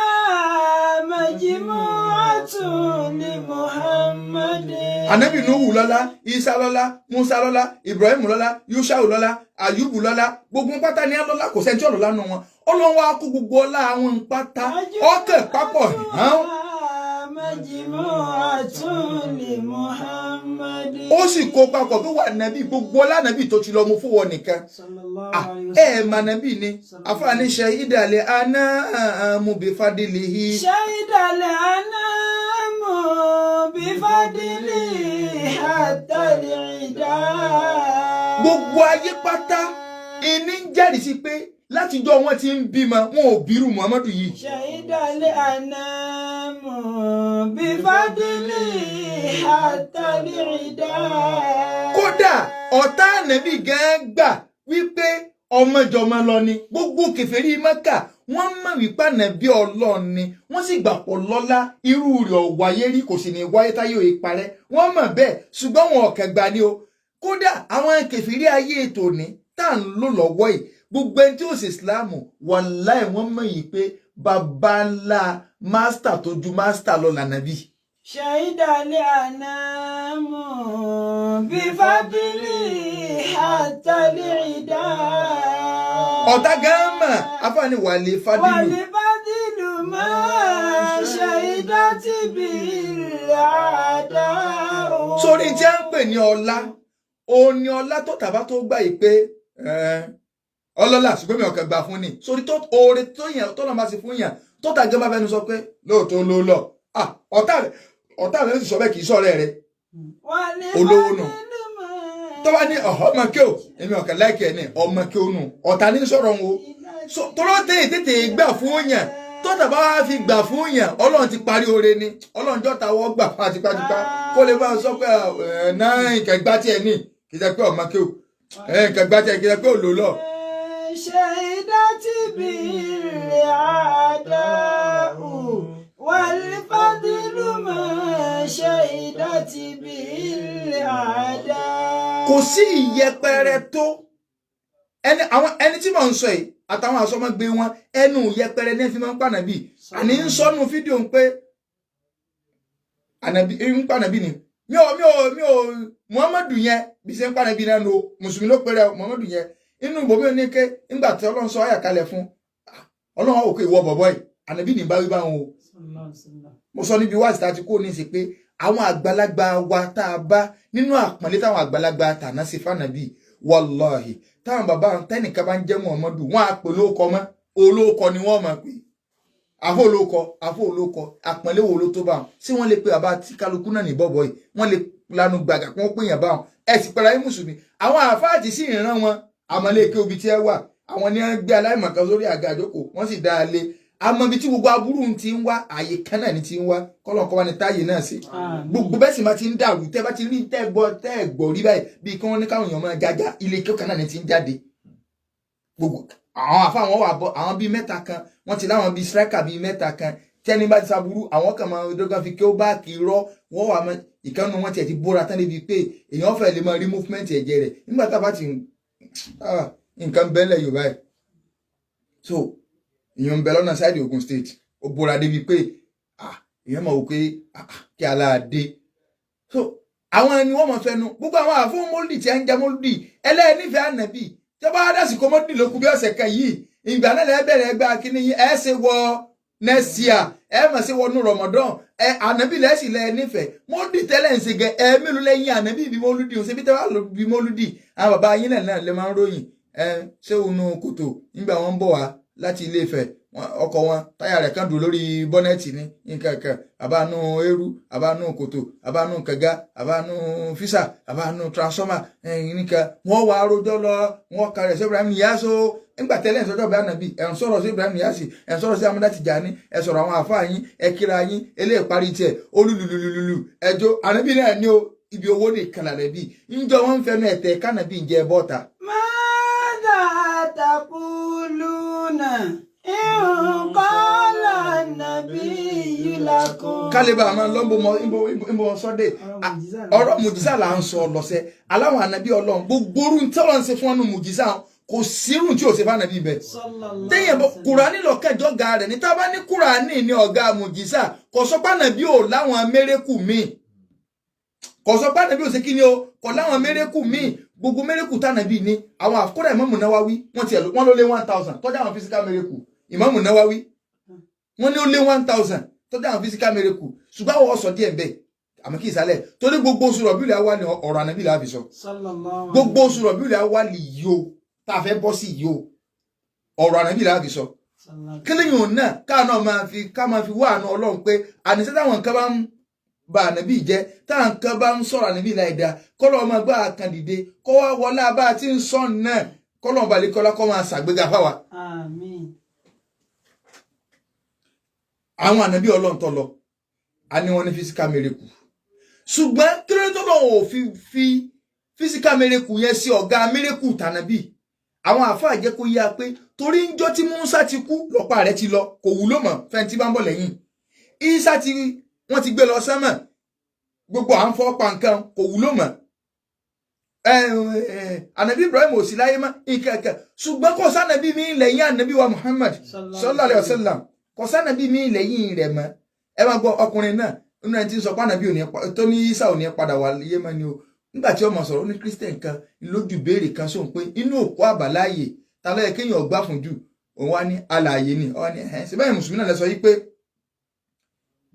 [SPEAKER 2] majmu'atun li Muhammadin.
[SPEAKER 1] Ànábì Nuhu lọ́lá, Isa lọ́lá, Musa lọ́lá, Ibrahim lọ́lá, Yushau lọ́lá, Ayubu lọ́lá, gbogbo pátá ní lọ́lá kò sẹ́ni tí ọlọ́lá nù wọn. Ọlọ́run wá kó gbogbo ọlá àwọn pátá ọkẹ́ papọ̀ hàn.
[SPEAKER 2] Majmu'atun li Muhammadin.
[SPEAKER 1] Ó sì kó papọ̀ tó wà nàbí gbogbo ọlá nàbí tó ti lọ mú fún wọn nìkan. Mà nàbí ni àfààní shahidal anamu bi fadlihi.
[SPEAKER 2] Shahidal anamu bi fadlihi hatta al-ida.
[SPEAKER 1] Gbogbo ayé pátá ìní ń jẹ́rìí sí pé látijọ́ wọn ti ń bímọ wọn ò bírù Muhammadu yìí.
[SPEAKER 2] Shahidal anamu bi fadlihi hatta al-ida.
[SPEAKER 1] Kódà ọ̀tá ànábì gan gbà wípé ọmọjọmọ lọ ni. Gbogbo kèfèrí Mákà wọ́n mọ̀ wípé ànábì Ọlọ́run ni wọ́n sì gbà pọ̀ lọ́lá irú rẹ̀ ò wáyé rí kò sì ní wáyé táyé ò parẹ́. Wọ́n mọ̀ bẹ́ẹ̀ ṣùgbọ́n wọn ò kẹgbà ni o. Kódà àwọn kèfèrí ayé ètò ní tá à ń lò lọ́wọ́ yìí gbogbo ẹni tí ó sì Ìsìláàmù wàláì wọ́n mọ̀ yìí pé bàbá ńlá mástà tó ju mástà lọ lànàbí.
[SPEAKER 2] Shahidal anamu bi fadlihi hatta al-ida.
[SPEAKER 1] Ọ̀tá gáàmà afáàní wàlé fadilu.
[SPEAKER 2] Wàlé fadilu máa shahidati bil a'da'u.
[SPEAKER 1] Sórí tí a ń pè ní ọlá òun ni ọlá tó tàbá tó gbà yìí pé ọlọ́lá ṣùgbọ́n mi ò kàn gbà fún ni. Sórí tó oore tó yàn tó lọ́ọ́ máa ṣe fún yàn tó tàgé bá fẹ́nu sọ pé lóòótọ́ ló lọ. Ọ̀tá rẹ̀ sì sọ bẹ́ẹ̀ kì í sọ̀rọ̀ rẹ̀ olówó nù. Tó bá ní ọmọ kí o èmi ọ̀kẹ́ láìkí ẹ̀ ní ọmọ kí o nù ọ̀tá ní sọ̀rọ̀ ń wo. Tọ́lọ́ tètè gbà fún yàn tó tàbá wá fi gbà fún yàn Ọlọ́run ti parí oore ni. Ọlọ́run jọ́ta wọ́n gbà fún àtipátipá kó lè bá sọ pé náà ìkẹgbá tiẹ̀ ní kì í jẹ́ pé ọmọ kí o ìkẹgbá tiẹ̀ kì í jẹ́ pé òlò lọ.
[SPEAKER 2] Shahidati bil a'da'u wal fadlu ma shahidati bil a'da'u.
[SPEAKER 1] Kò sí ìyẹpẹrẹ tó ẹni tí mò ń sọ yìí àtàwọn àsọmọgbé wọn ẹnu ìyẹpẹrẹ ní fi máa ń pànàbí àní ń sọnù fídíò ń pé ànàbí ń pànàbí ni mi ò Muhammadu yẹn bí ṣe ń pànàbí náà lo mùsùlùmí ló pèrè Muhammadu yẹn inú ìbòmí ò ní ké ńgbà tí Ọlọ́run sọ àyà kalẹ̀ fún Ọlọ́run òkè ìwọ bọ̀bọ̀ yìí ànàbí ní bá wí bá wọn o. Mo sọ níbi wáàsí tá a ti kó ní í ṣe pé àwọn àgbàlagbà wa tá a bá nínú àpọ́nlé táwọn àgbàlagbà tàná sí fànàbí wàláhì táwọn bàbá tẹnìkan bá ń jẹ́ Muhammadu wọn á pè lóko mọ́ olóko ni wọ́n máa pè àfọ olóko àpọ́nlé wo ló tó bá wọn sí wọ́n lè pe bàbá tí kálukú náà ní bọ̀bọ̀ yìí wọ́n lè lanu gbàgà kí wọ́n pè yàn bá wọn ẹ sì pẹ̀lú ayé mùsùlùmí àwọn àfáàtì sì ìran wọn àmọ́lẹ́kẹ́ obi tí ẹ wà àwọn ní wọ́n gbé aláìmọ̀kan sórí àga àjókòó wọ́n sì dá a lé àmọ́ ibi tí gbogbo aburú ti ń wá àyè kan náà ni ti ń wá kọ́lọ́kọ́ wá ní táyé náà sí gbogbo bẹ́ẹ̀ sì máa ti ń dàrú tẹ́ bá ti rí tẹ́ gbọ́ rí báyìí bíi kí wọ́n ní káwọn èèyàn máa jájá ilé kí ó kan náà ni ti ń jáde gbogbo àwọn àfa àwọn wà bọ àwọn bíi mẹ́ta kan wọ́n ti láwọn bíi striker bíi mẹ́ta kan tẹ́ni bá ti saburú àwọn kan máa dọ́gba fi kí ó bá kì í rọ́ wọ́n wà ìkànnì wọn tiẹ̀ ti bóra tán níbi pé èèyàn fẹ́ lè máa rí movement ẹ̀jẹ̀ rẹ̀ nígbà tá a bá ti nǹkan bẹ́ẹ̀lẹ̀ Yorùbá ẹ̀ so èèyàn ń bẹ lọ́nà sáìdì Ogun State ó bóra débi pé èèyàn máa wò pé kí aláàdé so àwọn ẹni wọ́n máa fẹnu gbogbo àwọn àfọ mọ́lùdì tí a ń jẹ mọ́lùdì ẹlẹ́ẹ̀nífẹ̀ẹ́ ànàbì tí wọ́n bá dásìkò mọ́lùdì ló kù bí ọ̀sẹ̀ kan yìí ìgbà náà lẹ́ẹ̀ bẹ̀rẹ̀ ẹgbẹ́ akíní yín ẹ̀ ṣe wọ next year ẹ̀ mà ṣe wọnú Ramadan ànàbì lẹ́sìn lẹ́ẹ̀ nífẹ̀ẹ́ mọ́lùdì tẹ́lẹ̀ ń ṣe gẹ mélòó lẹ́yìn ànàbì bí mọ́lùdì ò ṣe bí tẹ́wà lọ bí mọ́lùdì àwọn bàbá yín náà lè máa ń ròyìn ṣé òun kòtò nígbà wọn ń bọ̀ wá láti Ilé Ifẹ̀ ọkọ̀ wọn táyà rẹ̀ kan dùn lórí bọ́nẹ́ẹ̀tì ní nǹkan àbánú eérú àbánú kòtò àbánú kẹgá àbánú físà àbánú transformer nǹkan wọ́n wà rojọ́ lọ wọ́n kàrẹ̀ sí Ibrahim Niyaso nígbà tẹ́lẹ̀ ìsọjọ́ bá nàbí ẹ̀ ń sọ̀rọ̀ sí Ibrahim Niyasi ẹ̀ ń sọ̀rọ̀ sí Amúdá Tìjàní ẹ̀ sọ̀rọ̀ àwọn àfáà yín ẹ̀ kíra yín eléyìí parí tiẹ̀ olúlulululu ẹjọ́ ànábì náà ní o ibi owó nìkan làrẹ̀ bí njọ wọn ń fẹnu ẹ̀tẹ̀ kánàbí ń jẹ bọ́ta.
[SPEAKER 2] Mādhā taqūlūna in qāla an-nabiyyu lakum.
[SPEAKER 1] Kálíbà máa lọ́nbó sọ́dẹ̀. Ọ̀rọ̀ mùjísà là ń sọ lọ́sẹ̀. Aláwọn ànábì Ọlọ́run gbogbo orú tí Ọlọ́run ṣe fún ọ́nù mùjísà kò sírù tí ò ṣe fún ànábì bẹ́ẹ̀. Téèyàn bọ́ Kùránì lọ́kẹ́jọ́ ga rẹ̀ ní tá bá ní Kùránì ní ọ̀gá mùjísà kò sọ pé ànábì ò láwọn mérékù míì. Kò sọ pé ànábì ò ṣe kí ni o kò láwọn mérékù míì. Gbogbo mérékù tànábì ní àwọn àkọ́dà Ìmámù Nawawi wọ́n ló lé 1000 tọ́jà àwọn physical mérékù. Ìmámù Nawawi wọ́n ní ó lé 1000 tọ́jà àwọn physical mérékù. Ṣùgbọ́n àwọn ọ̀sọ̀ díẹ̀ bẹ́ẹ̀ àmọ́ kí ìsàlẹ̀ torí gbogbo oṣù Rọ̀bíùl Awwal ní ọ̀rọ̀ ànábì là fi sọ. Gbogbo oṣù Rọ̀bíùl Awwal yìí o tá a fẹ́ bọ́ sí yìí o ọ̀rọ̀ ànábì là fi sọ. Kílíyìn náà ká máa fi wá àánú Ọlọ́run pé àníṣe táwọn nǹkan bá ń ba ànábì jẹ́ táwọn nǹkan bá ń sọ̀rọ̀ ànábì láìda kọ́lọ́ ọmọ gbá kan dìde kọ́ wá wọlé abá tí ń sọ náà kọ́lọ́ ọba lè kọ́lá kọ́ máa ṣàgbéga fáwa.
[SPEAKER 2] Àmín.
[SPEAKER 1] Àwọn ànábì Ọlọ́run tó lọ a ní wọn ní physical miracle ṣùgbọ́n kí ló tó lọ́wọ́ ò fi physical miracle yẹn sí ọ̀gá miracle tànábì. Àwọn àfáà jẹ́ kó yá pé torí ńjọ́ tí Mùsá ti kú lọ́pàá rẹ̀ ti lọ kò wúlò mọ́ fẹ́ntì bá ń bọ̀ lẹ́yìn. Ìsá wọ́n ti gbé lọ sánmọ̀ gbogbo à ń fọ́ pa nǹkan kò wúlò mọ́. Ànábì Ibrahim ò sí láyé mọ́ ìkẹ̀kẹ̀ ṣùgbọ́n kò sánàbí mi lẹ́yìn ànábì wa Muhammad sallallahu alaihi wasallam kò sánàbí mi lẹ́yìn rẹ̀ mọ́. Ẹ máa gbọ́ ọkùnrin náà nínú ẹni tí ń sọ pé ànábì tó ní Ìsá ò ní padà wá yé mọ́ ni o. Nígbà tí ọmọ sọ̀rọ̀ ó ní Christian kan lójú béèrè kan sóhun pé inú òkú àbáláyé ta ló yẹ kéèyàn gbà fún jù òun wá ní alààyè ni ọ ní ṣe báyìí mùsùlùmí náà lè sọ yí pé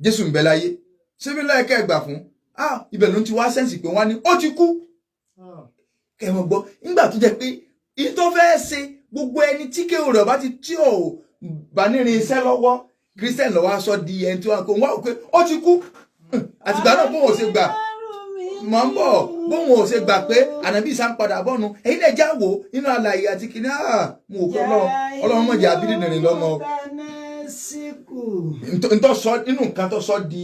[SPEAKER 1] Jésù ń bẹ láyé ṣé bí láyé ká ẹ gbà fún ibẹ̀ ló ń ti wá sẹ́ǹsì pé wọ́n á ní ó ti kú. Kẹmọ gbọ́ nígbà tó jẹ́ pé ìyí tó fẹ́ ṣe gbogbo ẹni tí kéwò rẹ̀ bá ti tí ò bá nírin iṣẹ́ lọ́wọ́ Christian lọ́wọ́ aṣọ di ẹni tí wọ́n kó wọ́n wá pé ó ti kú àtìgbà náà bóun ò ṣe gbà mọ̀ ń bọ̀ bóun ò ṣe gbà pé ànábì Ìsá ń padà bọ́nu èyí lè já wò nínú alààyè àti kìnní mo ò kọ́ Ọlọ́run mọ̀jẹ̀ abídìrín lọ́mọ ntọ́ sọ nínú nǹkan tó sọ di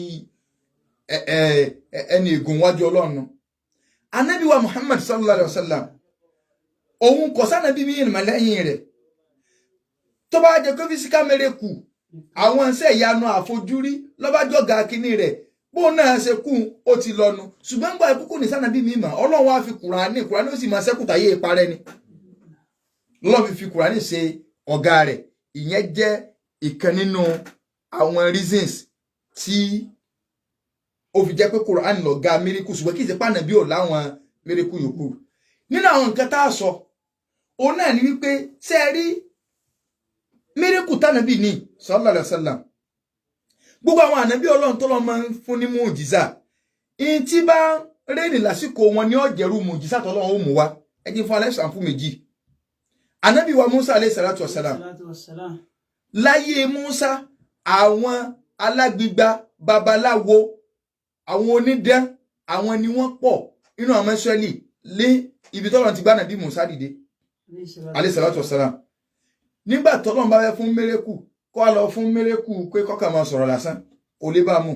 [SPEAKER 1] ẹni ègún wájú Ọlọ́run. Ànábì wa Muhammad sallallahu alaihi wasallam òun kò sànábì mi ìrìnmọ̀ lẹ́yìn rẹ̀ tó bá jẹ́ kó physical miracle àwọn iṣẹ́ ìyanu àfojúrí lọ́bàjọ́ ga kínní rẹ̀ bóun náà ṣe kú ó ti lọ́nu ṣùgbọ́n gbà kúkú ní sànábì mi mọ̀ Ọlọ́run wá fi Kùránì ó sì máa ṣẹ́kù táyé ìparẹ́ ni lọ́ọ́ fi Kùránì ṣe ọ̀gá rẹ̀. Ìyẹn jẹ́ ìkan nínú àwọn reasons tí ó fi jẹ́ pé Kùránì lọ̀gá miracle ṣùgbọ́n kì í ṣe pé ànábì ò láwọn miracle yòókù. Nínú àwọn nǹkan tá a sọ òun náà ni wípé ṣé ẹ rí miracle tànábì ní sallallahu alaihi wasallam gbogbo àwọn ànábì Ọlọ́run tó lọ́ máa ń fún ní mùjísà ìyìn tí bá rẹ́ni lásìkò wọn ní ọ̀jẹ̀rú mùjísà tó lọ́wọ́ ó mú wa ẹ jẹ́ fún alẹ́ sàǹfù méjì. Ànábì wa Musa alayhi salatu wassalam láyé Musa àwọn alágbígba babaláwo àwọn onídán àwọn ni wọ́n pọ̀ nínú àwọn Ísírẹ́lì lé ibi tọ́lọ́run ti gbá ànábì Musa dìde alayhi salatu wassalam. Nígbà tọ́lọ́run bá fẹ́ fún mérékù kó wá lọ fún mérékù pé kọ́kà máa sọ̀rọ̀ lásán kò lè bá mú.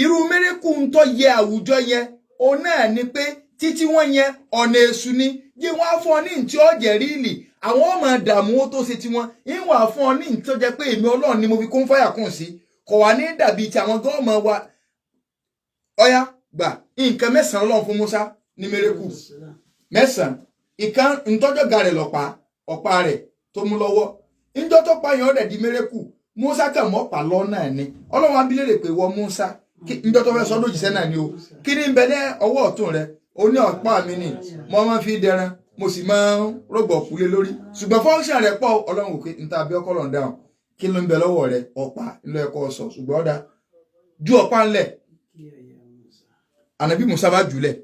[SPEAKER 1] Irú mérékù ń tọ́ yẹ àwùjọ yẹn òun náà ni pé títí wọ́n yẹn ọ̀nà èṣù ni yé wọ́n á fún ọ ní ntí ọ̀jẹ̀ ríìlì àwọn ọmọ dààmú ó tó ṣe tiwọn ìwọ̀n á fún ọ ní ntí ọjẹ́ pé èmi Ọlọ́run ni mo fi kún fáyà kùn sí kò wá ní dàbí ti àwọn gọ́ọ̀mọ̀ wa. Ọ̀yá gbà nǹkan mẹ́sàn-án Ọlọ́run fún Musa ní mérékù mẹ́sàn-án ìkan ntọ́jọ́ ga rẹ̀ ọ̀pá rẹ̀ tó mú lọ́wọ́ ńjọ́ tó pa yẹn ọ̀rẹ́ di mérékù Musa kàn mọ́ pa lọ́ náà ni Ọlọ́run abilérè pé wọ́n Musa ńjọ́ tó fẹ́ sọ lójìṣẹ́ náà ni o kí ni ń bẹ ní ọwọ́ ọ̀tún rẹ̀ ó ní ọ̀pá mi ni mo máa fi dẹran mo sì máa ń rògbò kúlé lórí ṣùgbọ́n fọ́nṣàn rẹ̀ pọ̀ Ọlọ́run òkè níta bí ọkọ̀ lọ́n dáhùn kí ló ń bẹ lọ́wọ́ rẹ̀ ọ̀pá ńlọ ẹ̀kọ́ sọ ṣùgbọ́n ọ̀dà ju ọ̀pá ńlẹ̀ ànábì Musa bá jùlẹ̀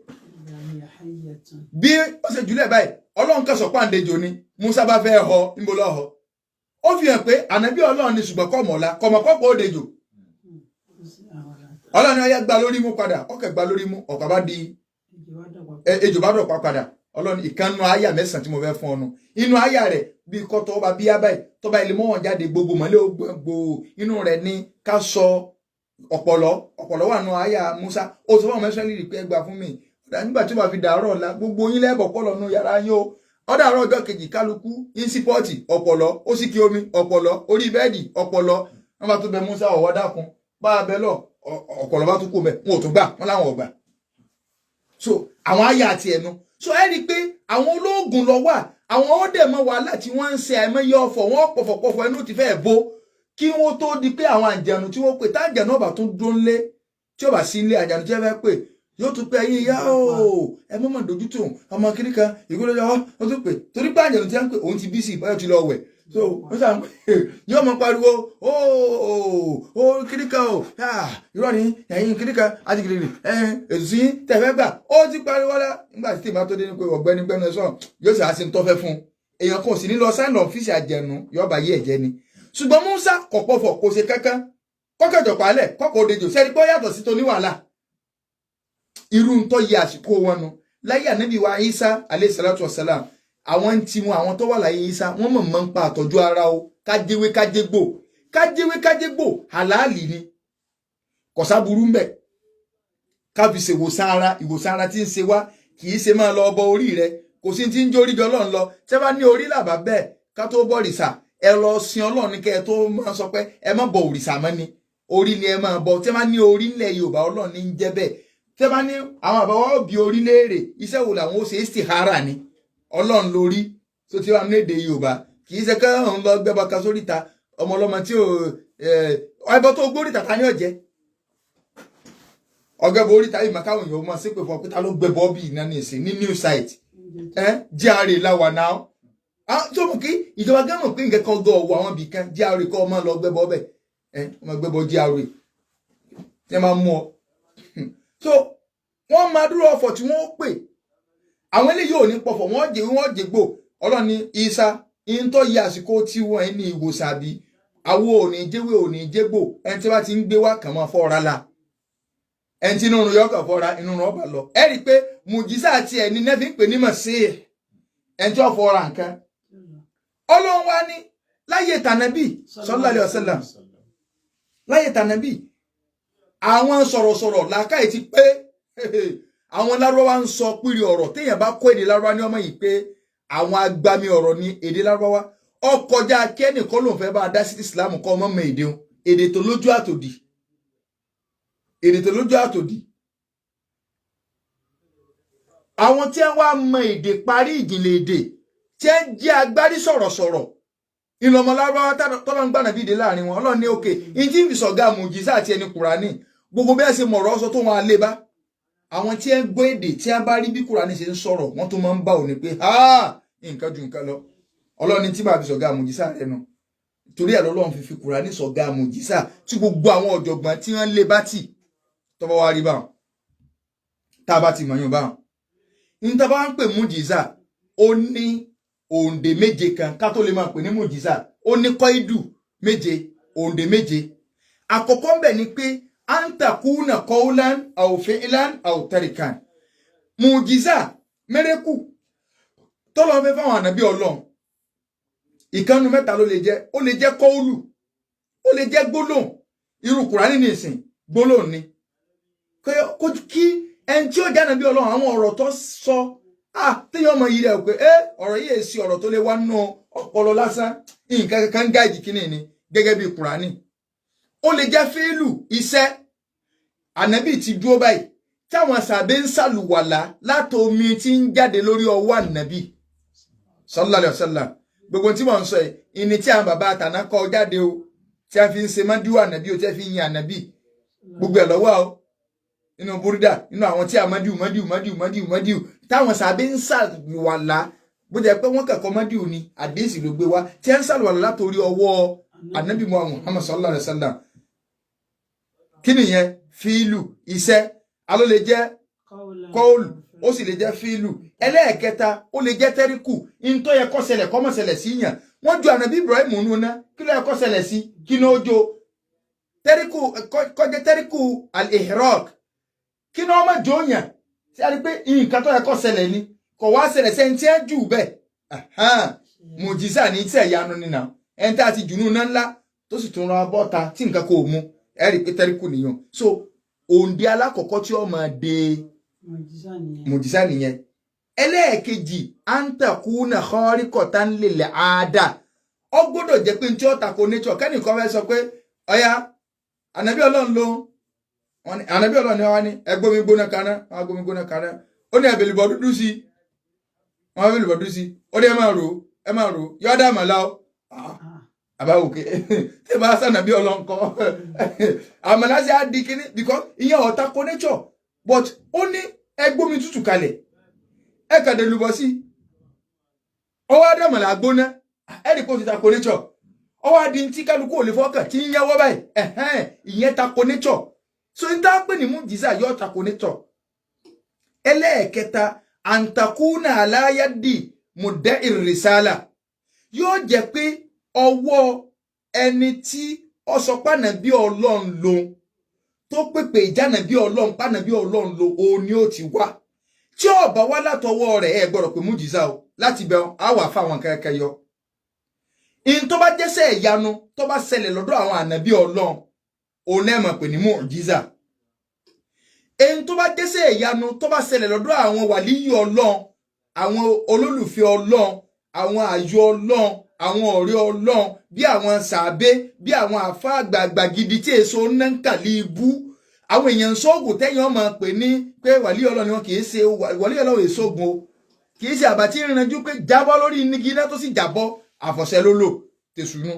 [SPEAKER 1] bí ó ṣe jùlẹ̀ báyìí Ọlọ́run kẹsọ̀ pàǹdéjò ni Musa bá fẹ́ họ níbo lọ́họ ó fi hàn pé ànábì Ọlọ́run ni ṣùgbọ́n kọ̀mọ̀lá kọ̀mọ̀kọ́pọ̀ ó dejò Ọlọ́run ọyá gba lórí mú padà ọkẹ́ gba lórí mú ọ̀pá bá di ejò bá dọ̀pá padà Ọlọ́run ìkànnù àyà mẹ́sàn tí mo fẹ́ fún ọnu inú àyà rẹ̀ bí kọ́ tó bá bí yábàá tó bá ilé mọ́wọ́n jáde gbogbo mọ́lẹ́ gbogbo inú rẹ̀ ní ká sọ ọ̀pọ̀lọ́ wà nù àyà Musa ó sọ fún ọmọ Ísírẹ́lì rí pé ẹ gbà fún mi nígbà tí ó bá fi dàárọ̀ ọ̀la gbogbo yín lẹ́bọ̀ pọ̀lọ̀ nù yàrá yín o ọ̀dà àárọ̀ ọjọ́ kejì kálukú yín sí pọ́ọ̀tì ọ̀pọ̀lọ́ ó sì kí omi ọ̀pọ̀lọ́ orí bẹ́ẹ̀dì ọ̀pọ̀lọ́ wọn bá tó bẹ Musa ọ̀wọ́ dákun bá a bẹ lọ ọ̀pọ̀lọ́ bá tún kó bẹ wọn ò tún gbà wọn láwọn ò gbà so àwọn àyà àti ẹnu so ẹ rí i pé àwọn ológun lọ wà àwọn ọdẹ mọ wàhálà tí wọ́n ń ṣe àìmọye ọ̀fọ̀ wọn pọ̀fọ̀pọ̀fọ̀ ẹnu ti fẹ́ bó kí wọ́n tó di pé àwọn àjànù tí wọ́n pè tá àjànù ọba tún dún lé tí ọba sí ilé àjànù tí wọ́n fẹ́ pè yóò tún pé ẹ̀yin ìyá o ẹ mọ̀mọ́ dojú tó ọmọ kiri kan ìgbélóyà ó tún pè torí pé àjànù tí wọ́n pè òun ti bí sí ìbáyọ̀ ti lọ wẹ̀ so wọ́n sàn pé yóò mọ pariwo ó kiri kan o irọ́ ni ẹ̀yin kiri kan àti kiri ètò sí tẹ̀fẹ́ gbà ó ti pariwo lá nígbà tí tèmi àtọ́dé ní pé ọ̀gbẹ́ni gbẹ́nu ẹ̀ sọ̀rọ̀ yóò sì á sí ń tọ́fẹ́ fún èèyàn kan sì ní lọ sáìn ọ́fíìsì àjẹnu yọba yí ẹ̀jẹ̀ ni ṣùgbọ́n Musa kọ̀pọ̀fọ̀ kò ṣe kankan kọ́kẹ́jọ̀ palẹ̀ kọ́kọ́ òdejò sẹ́ni pé ó yàtọ̀ sí tó ní wàhálà irú ń tọ́ yẹ àsìkò wọn nu láyé ànábì wa Isa alayhi salatu wassalam àwọn tí wọn àwọn tó wà láyé Isa wọ́n mọ̀ ń pa àtọ́jú ara o kájéwé kájégbò àlàálì ni kọ̀sá burú ń bẹ̀ káfi ṣe ìwòsàn ara tí ń ṣe wá kì í ṣe máa lọ bọ orí rẹ kò sí ti ń jó orí jọ lọ́n lọ tẹ́ bá ní orí làbá bẹ́ẹ̀ ká tó bọ́ òrìṣà ẹ lọ sin Ọlọ́run ní kẹ́ ẹ tó máa sọ pé ẹ má bọ òrìṣà mọ́ ni orí ni ẹ máa bọ tẹ́ bá ní orí ńlẹ̀ Yorùbá Ọlọ́run ní ń jẹ́ bẹ́ẹ̀ tẹ́ bá ní àwọn àbáwá òbí orí léèrè iṣẹ́ wo làwọn ó ṣe istihara ni Ọlọ́run lórí tó ti wà ní èdè Yorùbá kì í ṣe ká òun lọ gbẹ́bọ kan sóríta ọmọ ọlọ́mọ tí ò ẹbọ tó gbóríta ta ní ọ̀jẹ́ ọgbẹ́bọ oríta yìí máa káwọn èèyàn máa ṣépè fún ọ pé ta ló gbẹ́bọ bí iná ní ìsìn ní new site GRA láwà náà tó mọ̀ kí ìjọba gẹ́mọ̀ pé nǹkan kan gọ́ ọ̀wọ́ àwọn ibì kan GRA kọ́ ọmọ lọ gbẹ́bọ bẹ̀ ọmọ gbẹ́bọ GRA tí wọ́n máa mú ọ so wọ́n máa dúró ọ̀fọ̀ tí wọ́n pè àwọn eléyìí ò ní pọ̀fọ̀ wọ́n jẹ́ gbò Ọlọ́run ní Isa in tó yẹ àsìkò tí wọ́n ní ìwòsàn àbí àwo ò ní jẹ́wé ò ní jẹ́gbò ẹni tí wọ́n ti ń gbé wá kàn máa fọ́ra la ẹni tí inú rẹ̀ yọkàn fọ́ra inú rẹ̀ ọba lọ ẹ rí i pé mùjísà àti ẹni nẹ́fì ń pè ní màsíì ẹni tí wọ́n fọ́ra nǹkan Ọlọ́run wá ní láyé tànàbí sallallahu alaihi wasallam láyé tànàbí àwọn sọ̀rọ̀sọ̀rọ̀ làákàyè ti pé àwọn lárúbáwá ń sọ pírí ọ̀rọ̀ téèyàn bá kó èdè lárúbáwá ní ọmọ yìí pé àwọn agbami ọ̀rọ̀ ní èdè lárúbáwá ọkọjá kẹ́nìkan lòun fẹ́ bá a dá sí Islam kọ́ ọmọ mọ èdè tó lójú àtòdì àwọn tí wọ́n wá mọ èdè parí ìjìnlẹ̀ èdè tí wọ́n jẹ́ agbárí sọ̀rọ̀sọ̀rọ̀ ìlọmọ lárúbáwá tọ́lọ́ ń gbànà bíde láàrin wọn Ọlọ́run ní òkè ìdí ìfìsọ̀gá mùjísà àti ẹni Kùránì gbogbo bẹ́ẹ̀ ṣe mọ̀rọ̀ ọsọ tó wọn alẹ́ bá àwọn tí ẹ ń gbọ́ èdè tí a bá rí bí Kùránì ṣe ń sọ̀rọ̀ wọ́n tó máa ń bá òní pé nǹkan ju nǹkan lọ Ọlọ́run tí bá fi sọ̀gá mùjísà rẹ̀ nù torí ẹ̀ lọ́lọ́run fi Kùránì sọ̀gá mùjísà tí gbogbo àwọn ọ̀jọ̀gbọ́n tí wọ́n lé bá tì tọ́bọ̀ wá rí báwọn tá a bá ti mọ̀yún báwọn ní tá a bá ń pè mùjísà ó ní òǹdè méje kan ká tó lè máa pè ní mùjísà ó ní kọ́ídù méje òǹdè méje àkọ́kọ́ ń bẹ̀ ni pé antakuna qawlan aw fi'lan aw tarikan mujiza mẹ́rẹ́kù tọ́lọ́ fẹ́ fáwọn ànábí Ọlọ́run ìkànnù mẹ́ta ló lè jẹ́ kọ́ọ̀lù ó lè jẹ́ gbólóhùn irú Kùránì ní ìsìn gbólóhùn ni kí ẹni tí ó jẹ́ ànábí Ọlọ́run àwọn ọ̀rọ̀ tó sọ téèyàn ọmọ yìí rẹ̀ pé ọ̀rọ̀ yìí èsì ọ̀rọ̀ tó lè wá nù ọpọlọ lásán nǹkan kankan gáàjì kínní ni gẹ́gẹ́ bí Kùránì ó lè jẹ́ fíìlù iṣẹ́ ànábì ti dúró báyìí táwọn sàbẹ̀ ń sàlùwàlá látomi tí ń jáde lórí ọwọ́ ànábì sallallahu alaihi wasallam gbogbo tí wọ́n ń sọ ìní tí àwọn bàbá àtàná kọ jáde o tí a fi ń ṣe mọ́díwà ànábì o tí a fi ń yin ànábì gbogbo ẹ̀ lọ́wọ́ o nínú búrúdà nínú àwọn tí a mọ́díwù táwọn sàbẹ̀ ń sàlùwàlá bó jẹ́ pé wọ́n kẹ́kọ̀ọ́ mọ́díwù ni àdéhìsì ló gbé wá tí a ń sàlùwàlá látorí ọwọ́ ànábì Muhammad sallallahu alaihi wasallam kí nìyẹn fíìlù iṣẹ́ aló lè jẹ́ kọ́ọ̀lù ó sì lè jẹ́ fíìlù ẹlẹ́ẹ̀kẹta ó lè jẹ́ tẹ́ríkù in tó yẹ kó ṣẹlẹ̀ kó má ṣẹlẹ̀ sí yàn wọ́n ju ànábì Ibrahim nù ná kí ló yẹ kó ṣẹlẹ̀ sí kí ní ó jó tẹ́ríkù kọjá tẹ́ríkù al-ihraq kí ní wọ́n má jó yàn tí a rí pé nǹkan tó yẹ kó ṣẹlẹ̀ ni kò wá ṣẹlẹ̀ sẹ́ni tí ẹ jù bẹ́ẹ̀ mùjísà ní tí ẹ̀ yanu nínà ẹni tá a ti jùnú ná ńlá tó sì tún ra bọ́ta tí nǹkan kò mú ẹ rí pé tẹ́ríkù nìyàn so òǹdè alákọ̀ọ́kọ́ tí ó máa de mùjísà nìyẹn ẹlẹ́ẹ̀kejì antakuna kharikatan lil aada ó gbọ́dọ̀ jẹ́ pé tí ó tako nature kẹ́nìkan fẹ́ sọ pé ọ̀yá ànábì Ọlọ́run ló wọ́n ní ànábì Ọlọ́run ni wọ́n ní ẹgbómi gbóná kaná wọ́n gbómi gbóná kaná ó ní ẹbẹ̀lùbọ̀ dúdú sí wọ́n ẹbẹ̀lùbọ̀ dúdú sí ó ní ẹ máa rò yọ́dá màlá o àbáwò ké tí bá sànàbí Ọlọ́run kọ́ àmàlà sí á di kíní because ìyẹn ọ̀tá kọ́ nature but ó ní ẹgbómi tútù kalẹ̀ ẹ kàdé lùbọ̀ sí ọwọ́ àdàmàlà gbóná ẹ̀rí kó ti ta kọ́ nature ọwọ́ àdí tí kálukú ò lè fọ́kàn tí ń yẹwọ́ báyìí ìyẹn ta kọ́ nature so n ta pè ní mujiza yóò ta kọ́ nature ẹlẹ́ẹ̀kẹta antakuna aláyàdì mudẹ ìrìsálà yóò jẹ́ pé ọwọ́ ẹni tí ọsọpánà bí Ọlọ́run lò tó pèpè ìjànà bí Ọlọ́run pánà bí Ọlọ́run lò òun ni ó ti wá tí ó bá wá látọwọ́ rẹ̀ ẹ gbọ́dọ̀ pé mujiza o láti bẹ á wà fáwọn kẹ̀kẹ́ yọ in tó bá jẹ́sẹ̀ ìyanu tó bá ṣẹlẹ̀ lọ́dọ̀ àwọn ànábì Ọlọ́run òun ẹ mọ̀ pé ní mujiza in tó bá jẹ́sẹ̀ ìyanu tó bá ṣẹlẹ̀ lọ́dọ̀ àwọn wàlíyí Ọlọ́run àwọn olólùfẹ́ Ọlọ́run àwọn àyò Ọlọ́run àwọn ọ̀rẹ́ Ọlọ́run bí àwọn sàbẹ bí àwọn àfá àgbààgbà gidi tí èso nankali ibú àwọn èèyàn sóògùn tẹ́yìn ọmọ pè ní pé wàlíyí Ọlọ́run ni wọn kì í ṣe wàlíyí Ọlọ́run èsògùn o kì í ṣe àbàtí ìrìnàjò pé jábọ́ lórí igi náà tó sì jábọ́ àfọ̀ṣẹ lólò tẹ̀sùnú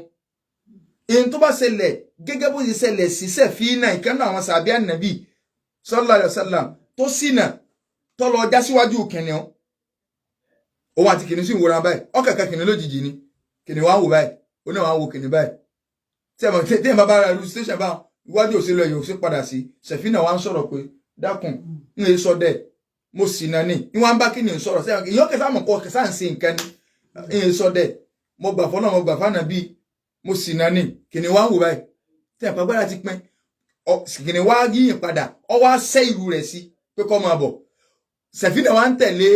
[SPEAKER 1] èyí tó bá ṣẹlẹ̀ gẹ́gẹ́ bó ṣe ṣẹlẹ̀ sí Sẹ̀fínà ìkànnì àwọn sàbẹ ànàbì sallallahu alaihi wasallam tó ṣìnà tó lọ já síwájú kìnìún òun àti kìnìún sì ń wòran báyìí ọkàkà kìnìún lójijì ni kìnìún wá ń wò báyìí ó náà wá ń wo kìnìún báyìí tí ẹ̀ bá bá ra ìlú station bá iwájú òṣèlú ẹ̀yọ̀ òṣèlú padà sí Sẹ̀fínà wá ń sọ̀rọ̀ pé dákun ń lè sọ dẹ̀ mo sì náà ní ìwọ̀n bá kìnìún sọ̀rọ̀ sẹ́yìn ìyọ́ kẹsà mọ̀ kọ́ kẹsà ń ṣe nǹkan ní ń sọ dẹ̀ mo gbà fọ́nà mo gbà fánà bíi mo sì náà ní kìnìún wá ń wò báyìí tí ẹ̀ pàgbára ti pín kìnìún wá yíyìn padà ọ wá sẹ́ ìlú rẹ̀ sí pé kọ́ máa bọ̀ Sẹ̀fínà wá ń tẹ̀lé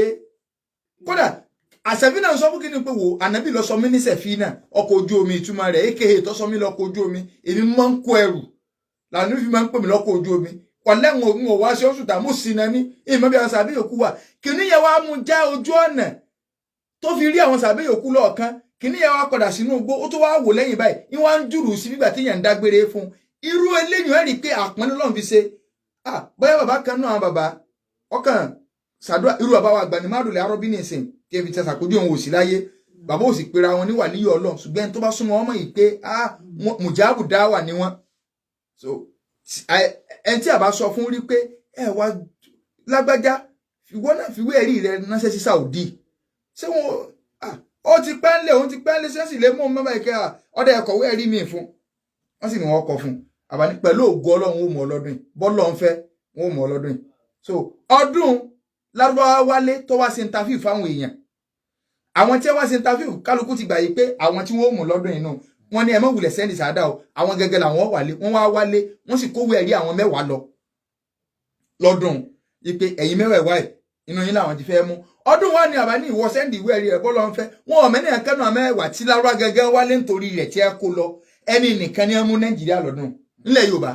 [SPEAKER 1] kódà Sẹ̀fínà sọ fún kìnìún pé wò ànábì lọ sọ mí ní Sẹ̀fínà ọkọ̀ ojú omi ìtumọ̀ rẹ̀ èkéhe tó sọ mí lọ́kọ̀ ojú omi èmi máa ń kó ẹrù lànà fi máa ń pè mí lọ́kọ̀ ojú omi ọ̀lẹ́wọ̀n òun ò wá sí oṣù tà mú sí náà ní ìmọ̀ bí àwọn sàbẹ̀ yòókù wà kìnìún yẹn wá mú já ojú ọ̀nà tó fi rí àwọn sàbẹ̀ yòókù lọ́ọ̀kan kìnìún yẹn wá padà sínú igbó ó tó wá wò lẹ́yìn báyìí ìwọ̀n ń jùrù sí nígbà tí yẹn ń dágbére fún irú eléyìí ẹ̀ rí pé àpọ́nlé Ọlọ́run fi ṣe bóyá bàbá kan náà àwọn bàbá ọkàn ṣàdúrà irú bàbá wa àgbàní mádùlẹ̀ arọ́bí nìsín kí ẹ fi tẹ ṣàkójú òun ò sí láyé bàbá ò sì pera wọn ní wàlíyí Ọlọ́run ṣùgbọ́n ẹni tó bá súnmọ́ ọmọ yìí pé mùjáàbù dáwà ni wọ́n so ẹni tí a bá sọ fún rí pé ẹ wá lágbájá ìwọ náà fi wé ẹ̀rí rẹ ránṣẹ́ sí Saudi ṣé wọn ó ti pẹ́ńlẹ̀ òun ti pẹ́ńlẹ̀ sẹ́sì lé mọ́ mọ́ báyìí kẹ́ ọ̀dẹ ẹ̀kọ́ wé ẹ̀rí mi fún wọ́n sì ní wọ́n kọ fún àbáni pẹ̀lú ògo Ọlọ́run ó mọ̀ ọlọ́dún yìí bọ́ọ̀lọ́ ń fẹ́ wọn ó mọ̀ ọlọ́dún yìí so ọdún Lárúbáwá wálé tó wá sí interview fáwọn èèyàn àwọn tí wá sí interview kálukú ti gbà yìí pé àwọn tí wọ́n ó mọ̀ lọ́dún yìí náà wọ́n ní ẹ mọ̀ wulẹ̀ sẹ́ndì sáadà o àwọn gẹ́gẹ́ làwọn wálé wọ́n wá wálé wọ́n sì kówó ẹ̀rí àwọn 10 lọ lọ́dún yìí pé ẹ̀yin 10 ẹ̀ inú yín làwọn ti fẹ́ mú ọdún wa ni àbá ní ìwọ sẹ́ndì ìwé ẹ̀rí ẹ̀ bọ́lọ́ ń fẹ́ wọn ọ̀mẹ́ ní ẹ̀kẹ́nu 10 tí Lárúbáwá gẹ́gẹ́ wálé nítorí rẹ̀ tí ẹ kó lọ ẹni nìkan ni ẹ mú Nàìjíríà lọ́dún nílẹ̀ Yorùbá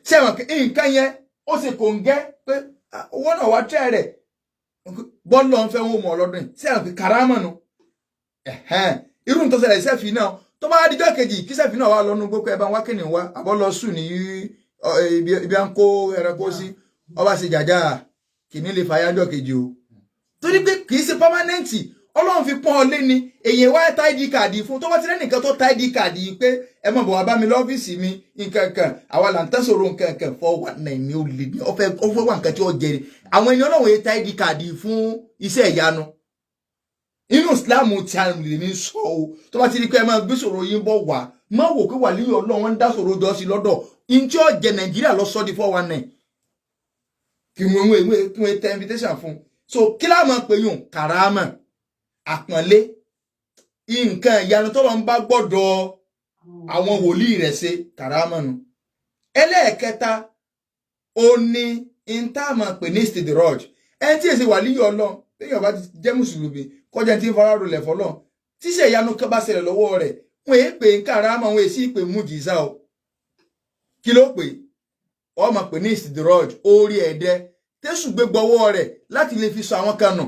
[SPEAKER 1] sẹ́wọ̀n nǹkan yẹn ó sì kò ń gẹ́ pé owó náà wá tẹ́ rẹ̀ bọ́lọ́ ń fẹ́ wọn mọ̀ lọ́dún yìí sẹ́wọ̀n pé karama nu irú tó ṣẹlẹ̀ Sẹ́fì náà tó bá díjọ́ kejì kí Sẹ́fì náà wá lọ́nu gbókò ẹ̀bá wá kìnìún wá àbọ̀ lọ sùn ní ibi à ń kó ẹranko sí ọba ṣe jàjà kìnìún lè fàyájọ́ kejì o torí pé kì í ṣe pámánẹ́ǹtì Ọlọ́run fi pọ́n ọ lé ní èyàn wá táìdì káàdì fún tó bá ti rẹ́nìkan tó táìdì káàdì pé ẹ mọ̀ bọ̀ wá bá mi lọ́fíìsì mi nǹkankan àwa là ń tẹ́sọ̀rọ̀ nǹkankan fọ́ náà ní ó lè ní ọ̀fẹ́ wà nǹkan tí ó jẹrè àwọn èèyàn Ọlọ́run yẹn táìdì káàdì fún iṣẹ́ ìyanu inú Islam tí a lè ní sọ o tó bá ti rí pé ẹ máa gbé sọ̀rọ̀ yín bọ̀ wá má wò pé wà líyọ̀ Ọlọ́run ń dá sọ̀rọ̀ jọ sí lọ́dọ̀ in tí ó jẹ Nàìjíríà lọ sọ́ di 419 kí wọ́n tẹ invitation fún so kí láà máa pè yùn kàrámà àpọ̀nlé nǹkan ìyanu tó lọ ń bá gbọ́dọ̀ àwọn wòlíì rẹ̀ ṣe kàrámà nu ẹlẹ́ẹ̀kẹta ó ní ìntàmà pè ní stidiroj ẹni tí èsì wàlíyọ̀ Ọlọ́run lẹ́yìn ọba ti jẹ́ mùsùlùmí kọjá tí ń fara rolẹ̀ fọlọ́ tíṣẹ̀ ìyanu kan bá ṣẹlẹ̀ lọ́wọ́ rẹ̀ wọ́n èé pè ń kàrámà wọ́n èsì pè mújìzá o kí ló pè ọmọ pè ní stidiroj orí ẹ̀dẹ́ tẹ́sù gbé gbọ́wọ́ rẹ̀ láti lè fi sọ àwọn kan nù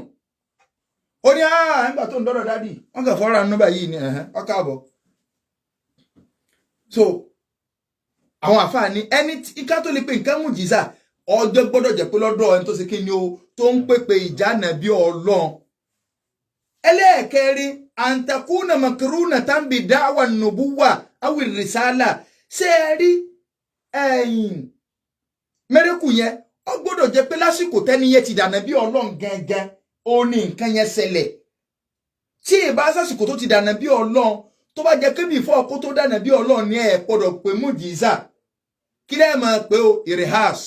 [SPEAKER 1] ó ní nígbà tó ń dọ́dọ̀ dádì wọ́n kàn fọ́ra nọ́bà yìí ni ọkà àbọ̀ so àwọn àfáà ní ẹni ìka tó lè pe nǹkan mùjísà ọjọ́ gbọ́dọ̀ jẹ́ pé lọ́dọ̀ ẹni tó ṣe kí ni o tó ń pèpè ìjánà bí Ọlọ́run. ẹlẹ́ẹ̀kẹrin antakuna makruna tambi dáwà nubuwa awi risala ṣé ẹ rí mẹ́rẹ́kù yẹn ó gbọ́dọ̀ jẹ́ pé lásìkò tẹ́ni yẹn ti dànà bí Ọlọ́run gangan ó ní nǹkan yẹn ṣẹlẹ̀. tí ìbá sásìkò tó ti dànà bí Ọlọ́run tó bá jẹ́ kébì fún ọkọ tó dànà bí Ọlọ́run ní ẹ̀ gbọ́dọ̀ pé mùjísà kí lẹ́ẹ̀ máa pé o ìrìhàs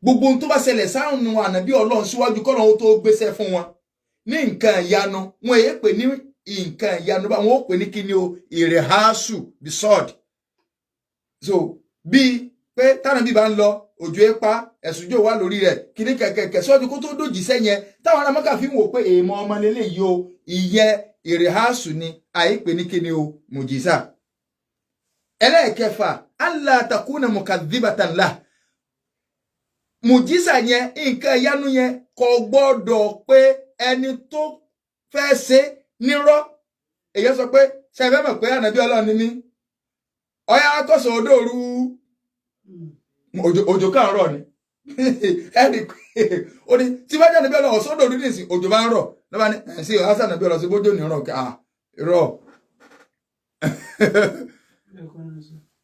[SPEAKER 1] gbogbo ohun tó bá ṣẹlẹ̀ sáwọn ànàbí Ọlọ́run síwájú kọ́nà ó tó gbéṣẹ́ fún wọn ní nǹkan ìyanu wọn èyí pè ní nǹkan ìyanu bá wọn ó pè ní kí ni o ìrìhàsù bí sword. so bí pé tánàbí bá ń lọ òjò épa ẹ̀sùnjò wà lórí rẹ̀ kí ní kẹ̀kẹ̀kẹ̀ sọ́ọ́dún kó tó dòjìṣẹ́ yẹn táwọn ará Mákà fi ń wò pé èèmọ̀ ọmọ lélẹ́yìí o ìyẹn ìrìhàsù ni àìpè ní kí ni o mùjísà. ẹlẹ́ẹ̀kẹfà Allah takuna mukadhibatan lah mùjísà yẹn nǹkan ìyanu yẹn kò gbọ́dọ̀ pé ẹni tó fẹ́ ṣe nírọ́. èyí sọ pé ṣe fẹ́ mọ̀ pé ànàbí Ọlọ́run ni mí ọ̀yá akọ́sọ̀ odòru òjò kan rọ̀ ni ẹnì ó ní tí bá jẹ́ ànàbí Ọlọ́run sọ́dọ̀ òru nìsín òjò bá ń rọ̀ lọ́ba ní sí ọ̀hásà ànàbí Ọlọ́run sí bójú ní rọ̀ ká rọ̀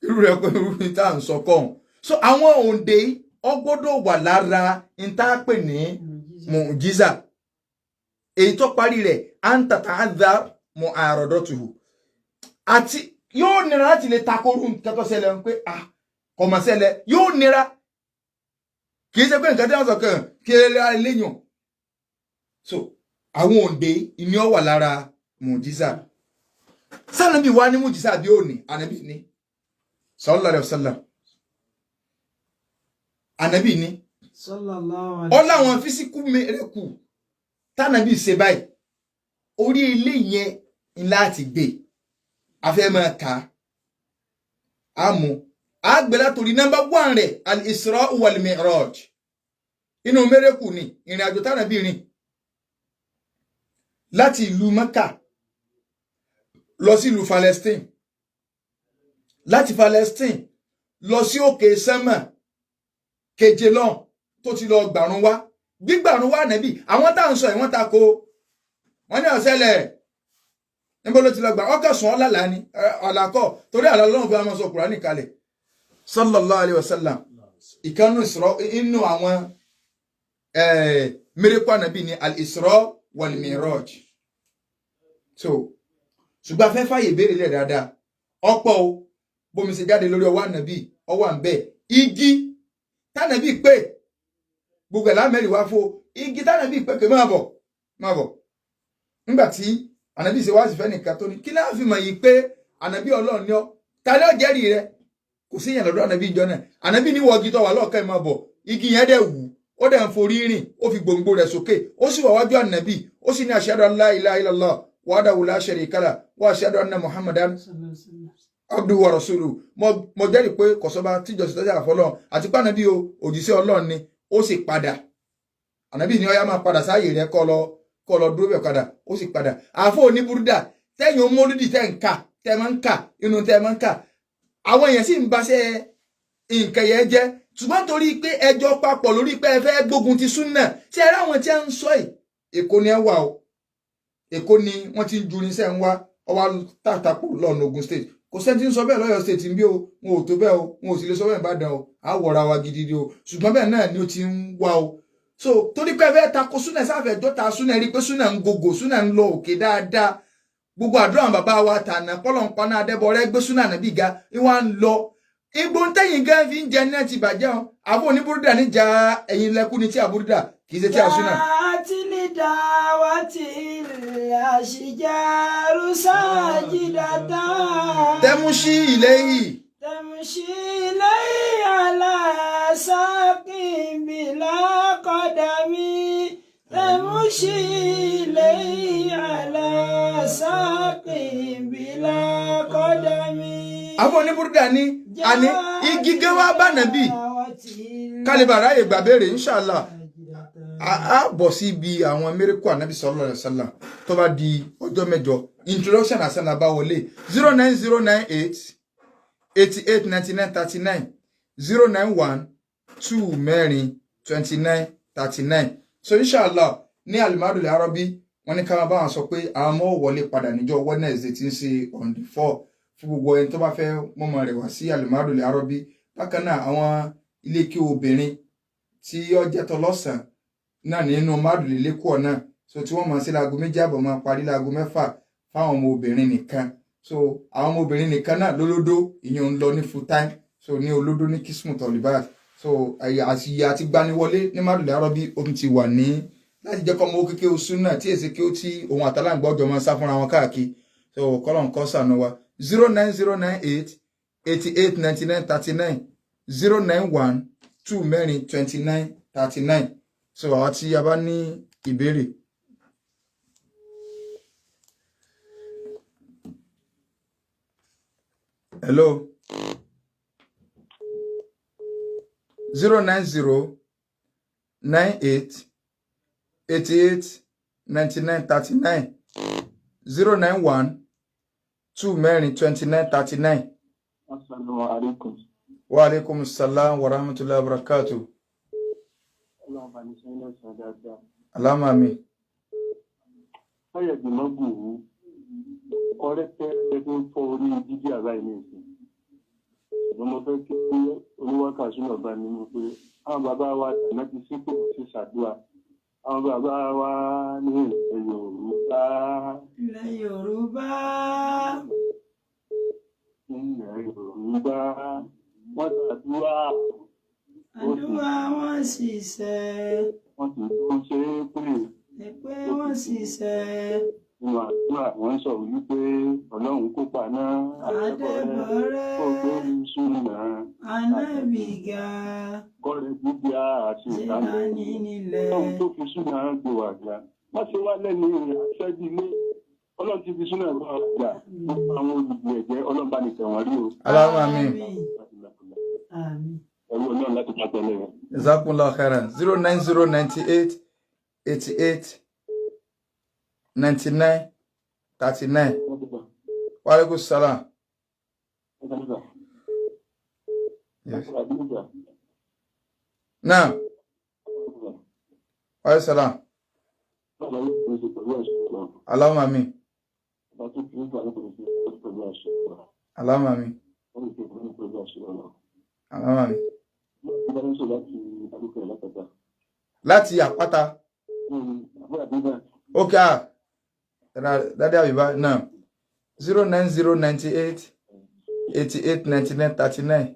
[SPEAKER 1] irú rẹ̀ pé irú ní tá à ń sọ kọ́hún. so àwọn òǹdè ó gbọ́dọ̀ wà lára ìtàpè ní mùjísà èyí tó parí rẹ̀ àǹtàtà àdá mọ àròdọ́tùhù àti yóò nira láti lè takoru nǹkan tó ṣẹlẹ̀ ń pé kọ̀mọ̀ ṣẹlẹ̀ yóò nira kì í ṣe pé nǹkan tí wọ́n sọ kàn kí ẹ léyàn. so àwọn òǹdè ìní ó wà lára mùjísà. sànàbí wa ní mùjísà bí ó ní ànábì ní sallallahu alaihi wasallam ànábì ní ọ láwọn físíkù mẹ́rẹ̀kù tánàbí ṣe báyìí orí ilé yẹn láti gbé afẹ́ máa kà á mú àgbẹ̀ látòrí nọ́mbà 1 rẹ̀ al-Isra wal-Mi'raj inú mẹ́rẹ̀kù ni ìrìn àjò tánàbí rìn láti ìlú Mẹ́kà lọ sí ìlú Palestine láti Palestine lọ sí òkè sánmà keje lọ tó ti lọ gbàrún wá gbígbàrún wá nẹ́bí àwọn tá à ń sọ ìwọ́n ta ko wọ́n ní ọ̀sẹ̀lẹ̀ níbo ló ti lọ gbà ọkọ̀ sùn ọ́làlá ni ọ̀làkọ̀ torí àlọ́ lọ́run fi máa sọ Kùránì kalẹ̀ sallallahu alayhi wa sallam ìkànnù Isra inú àwọn mẹ́rẹ́kù ànábì ní al-Isra wal-Mi'raj. so ṣùgbọ́n afẹ́ fàyè béèrè lẹ̀ dáadáa ọ̀pọ̀ o bómi ṣe jáde lórí ọwọ́ ànábì ọwọ́ à ń bẹ̀ igi tánàbí pé gbogbo ẹ̀lá mẹ́rin wá fó igi tánàbí pé pé máa bọ̀ nígbàtí ànábì ṣe wá sí fẹ́ nìkan tó ní kí láà fi mọ̀ yìí pé ànábì Ọlọ́run ni ọ́ ta ló jẹ́rìí rẹ kò sí ìyẹn lọ́dọ̀ ànábì ìjọ náà ànábì ní wọ́ọ̀gì tó wà lọ́ọ̀kan ẹ̀ máa bọ̀ igi yẹn dẹ̀ wù ó dẹ̀ ń forí rìn ó fi gbòǹgbò rẹ̀ sókè ó sì wà wájú ànábì ó sì ní ashhadu an la ilaha illallah wahdahu la sharika lahu wa ashhadu anna Muhammadan abduhu wa rasuluhu mo jẹ́rìí pé kọ̀sọ́ba tíjọ́sí tọ́jà àfọlọ́run àti pé ànábì òjíṣẹ́ Ọlọ́run ni ó sì padà ànábì ní ọyá máa padà sáàyè rẹ̀ kọ́ lọ dúró bẹ̀ padà ó sì padà àfọ oníbúrúdà tẹ́yìn omólúdì tẹ́ ń kà tẹ́ máa ń kà inú tẹ́ máa ń kà àwọn èèyàn sì ń baṣẹ́ nǹkan yẹn jẹ́ ṣùgbọ́n torí pé ẹjọ́ papọ̀ lórí pé ẹ fẹ́ gbógun ti súnà tí ẹ ráwọn tí ẹ ń sọ yìí Èkó ni ẹ wà o Èkó ni wọ́n ti ń ju irinṣẹ́ ń wá ọwá tàtàkù lọ́nà Ògùn state kò sẹ́ni tí ń sọ bẹ́ẹ̀ lọ́yọ̀ state ń bí o wọn ò tó bẹ́ẹ̀ o wọn ò sì lè sọ bẹ́ẹ̀ Ìbàdàn o á wọ̀ra wa gidi o ṣùgbọ́n bẹ́ẹ̀ náà ni ó ti ń wá o. so torí pé ẹ fẹ́ tako súnà sáfẹ́ jọ́ta súnà rí pé súnà ń gògò súnà ń lọ òkè dáadáa gbogbo àdúrà bàbá wa tànà pọ́lọ́npọ́nà adẹ́bọ̀rẹ́ gbé súnà nàbí ga ìwà ń lọ igbó ń tẹ̀yìn gan fi ń jẹ náà ti bàjẹ́ o àbò oníbúrúdà níjà ẹ̀yìn lẹ́kùn ní tí àbúrúdà kì í ṣe tí a súnà. tẹ́múṣí ilé yìí.
[SPEAKER 2] تمشي إلي على ساق بلا قدم تمشي إلي على ساق بلا قدم.
[SPEAKER 1] àwọn oníbúrúdà ní àní igi gé wá bá nàbí kálíbàrá ìgbà béèrè inshallah a bọ̀ sí ibi àwọn mẹ́rẹ́kù ànábì sallallahu alaihi wasallam tó bá di ọjọ́ mẹ́jọ introduction àṣà bá wọlé 09098 88 99 39 091 2 mẹ́rin 29 39. So inshallah ní Al-Madul Arabi wọ́n ní ká máa bá wọn sọ pé àwọn ọmọ wọlé padà níjọ́ Wednesday tí ń ṣe on the 4 fún gbogbo ẹni tó bá fẹ́ mọ́mọ́ rẹ̀ wá sí Al-Madul Arabi. Bákan náà àwọn ilé kí obìnrin tí ó jẹ́ tọlọ́sàn náà nínú Madul Ilé-Kúọ̀ náà so tí wọ́n máa ṣe láago 2 àbọ̀ máa parí láago 6 fáwọn ọmọ obìnrin nìkan. So àwọn ọmọ obìnrin nìkan náà lólódó ìyẹn ń lọ ní full time so ní olódó ní Kismu Tolibat. So àti gbaniwọlé ní Madul Arabi ó ti wà ní láti jẹ́ kọ́ mọ́ kékeré oṣù náà tí èsì kí ó tí ohun àtàlàǹgbọ́ ọjọ́ máa sá fúnra wọn káàkiri. So kọ́lọ̀n kọ́ sànú wa 09098 88 99 39 091 2 mẹ́rin 29 39. So àwọn tí a bá ní ìbéèrè. Hello. 090 98 88 99 39 091 2 mẹ́rin 29 39.
[SPEAKER 3] Assalamu alaikum.
[SPEAKER 1] Wa alaikum assalam wa rahmatullahi wa barakatuh.
[SPEAKER 3] Allah bá ní sẹ́yìn sọ dáadáa.
[SPEAKER 1] Alama mi.
[SPEAKER 3] Fáyẹ̀ gbìmọ̀ gbòòrò kọ́rẹ́tẹ́ ẹgbẹ́ ń fọ́ orí dídí àbá ilé ìsìn. Ṣùgbọ́n mo fẹ́ kí oníwákà súnmọ̀ bá nínú pé àwọn bàbá wa tàná ti sípò sí ṣàdúrà. Àwọn bàbá wa ní ilẹ̀ Yorùbá.
[SPEAKER 2] Ilẹ̀ Yorùbá.
[SPEAKER 3] Ilẹ̀ Yorùbá. Wọ́n ṣàdúrà.
[SPEAKER 2] Àdúrà wọn ṣiṣẹ́.
[SPEAKER 3] Wọ́n sì tún ṣe é pé.
[SPEAKER 2] Pé wọ́n ṣiṣẹ́.
[SPEAKER 3] Nínú àdúrà wọ́n sọ wípé Ọlọ́run kó paná
[SPEAKER 2] Adébọ̀rẹ́.
[SPEAKER 3] Ó gbórí súnà.
[SPEAKER 2] Anábìgà.
[SPEAKER 3] Kọ́rẹ́ gbígbé àti ìlànà.
[SPEAKER 2] Ìlànà nílẹ̀.
[SPEAKER 3] Ọlọ́run tó fi súnà gbé wà gbà. Wọ́n ṣe wá lẹ́nu àṣẹ́jú ilé. Ọlọ́run ti fi súnà gbé wà gbà. Gbogbo àwọn olùgbé ẹ̀jẹ̀ Ọlọ́run bá ní tẹ̀wọ̀n rí o.
[SPEAKER 1] Alama mi.
[SPEAKER 2] Àmín.
[SPEAKER 3] Ẹ̀rù Ọlọ́run láti pàtẹ́lẹ̀ rẹ̀.
[SPEAKER 1] Jazakumullahu khairan. 09098 88 99 39. Wa alaikum salam. Yes. Now, wa alaikum salam. Allahumma amin. Allahumma amin. Allahumma amin. Láti àpáta. Okay. Daddy Abiba now 09098 88 99 39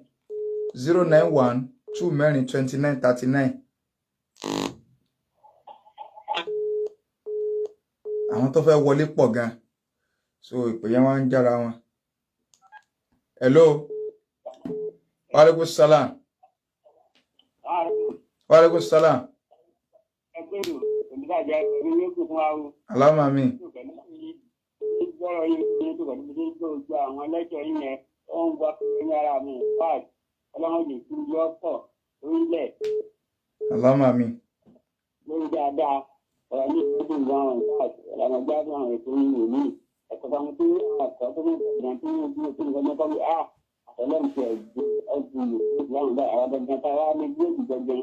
[SPEAKER 1] 091 2 mẹ́rin 29 39. Àwọn tó fẹ́ wọlé pọ̀ gan so ìpè yẹn wá ń jára wọn. Hello. Wa alaikum salam. Wa alaikum salam. Allahumma amin.
[SPEAKER 3] Àwọn ẹlẹ́jọ́ yẹn ó ń gbọ́ pé ní ara mi fáàd Ọlọ́run lè fi yọ pọ̀ orílẹ̀.
[SPEAKER 1] Allahumma amin.
[SPEAKER 3] Lórí dáadáa ọ̀rọ̀ ní ìlú ìwọ̀n fáàd ọ̀làmọ̀ gbádùn àwọn ètò ìwò ní ẹ̀kọ́ fáwọn tó ní àkọ́ tó ní ìgbà tó ní ojú tó ní ọjọ́ kọ́bí àtọ́lọ́mù ti ẹ̀gbọ́n ìwọ̀n bá àwọn dandan tá a wá ní gúròdì gangan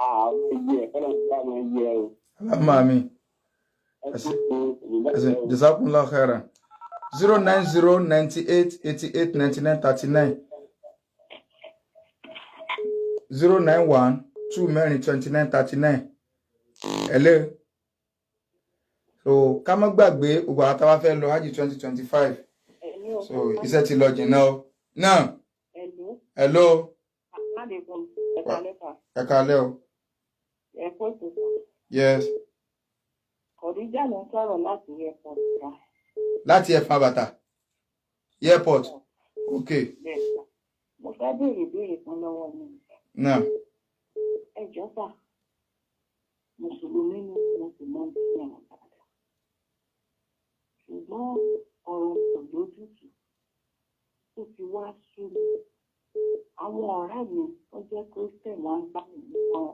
[SPEAKER 3] àwọn ẹgbẹ́ ẹ̀kọ́ lọ́n ti wá máa yẹ o.
[SPEAKER 1] Allahumma amin. Jazakumullahu khairan. 09098 88 99 39 091 2 mẹ́rin 29 39. Hello. So ká má gbàgbé gbogbo àwọn tá bá fẹ́ lọ Hajj 2025. So iṣẹ́ ti lọ jìnnà o. Now. Hello. Ẹ káalẹ́ o. Yes.
[SPEAKER 4] Khadija ló ń sọ̀rọ̀ láti airport ká.
[SPEAKER 1] Láti Ẹ̀fọn Bàtà. Airport. Okay.
[SPEAKER 4] Mo fẹ́ béèrè ìbéèrè kan lọ́wọ́ mi.
[SPEAKER 1] Náà.
[SPEAKER 4] Ẹ jọ̀ọ́ sà. Mùsùlùmí ni mo sì mọ bí àwọn bàbá. Ṣùgbọ́n ọ̀rọ̀ kò lójútùú. Ó ti wá sú mi. Àwọn ọ̀rẹ́ mi tó jẹ́ Christian máa ń bá mi nìkan.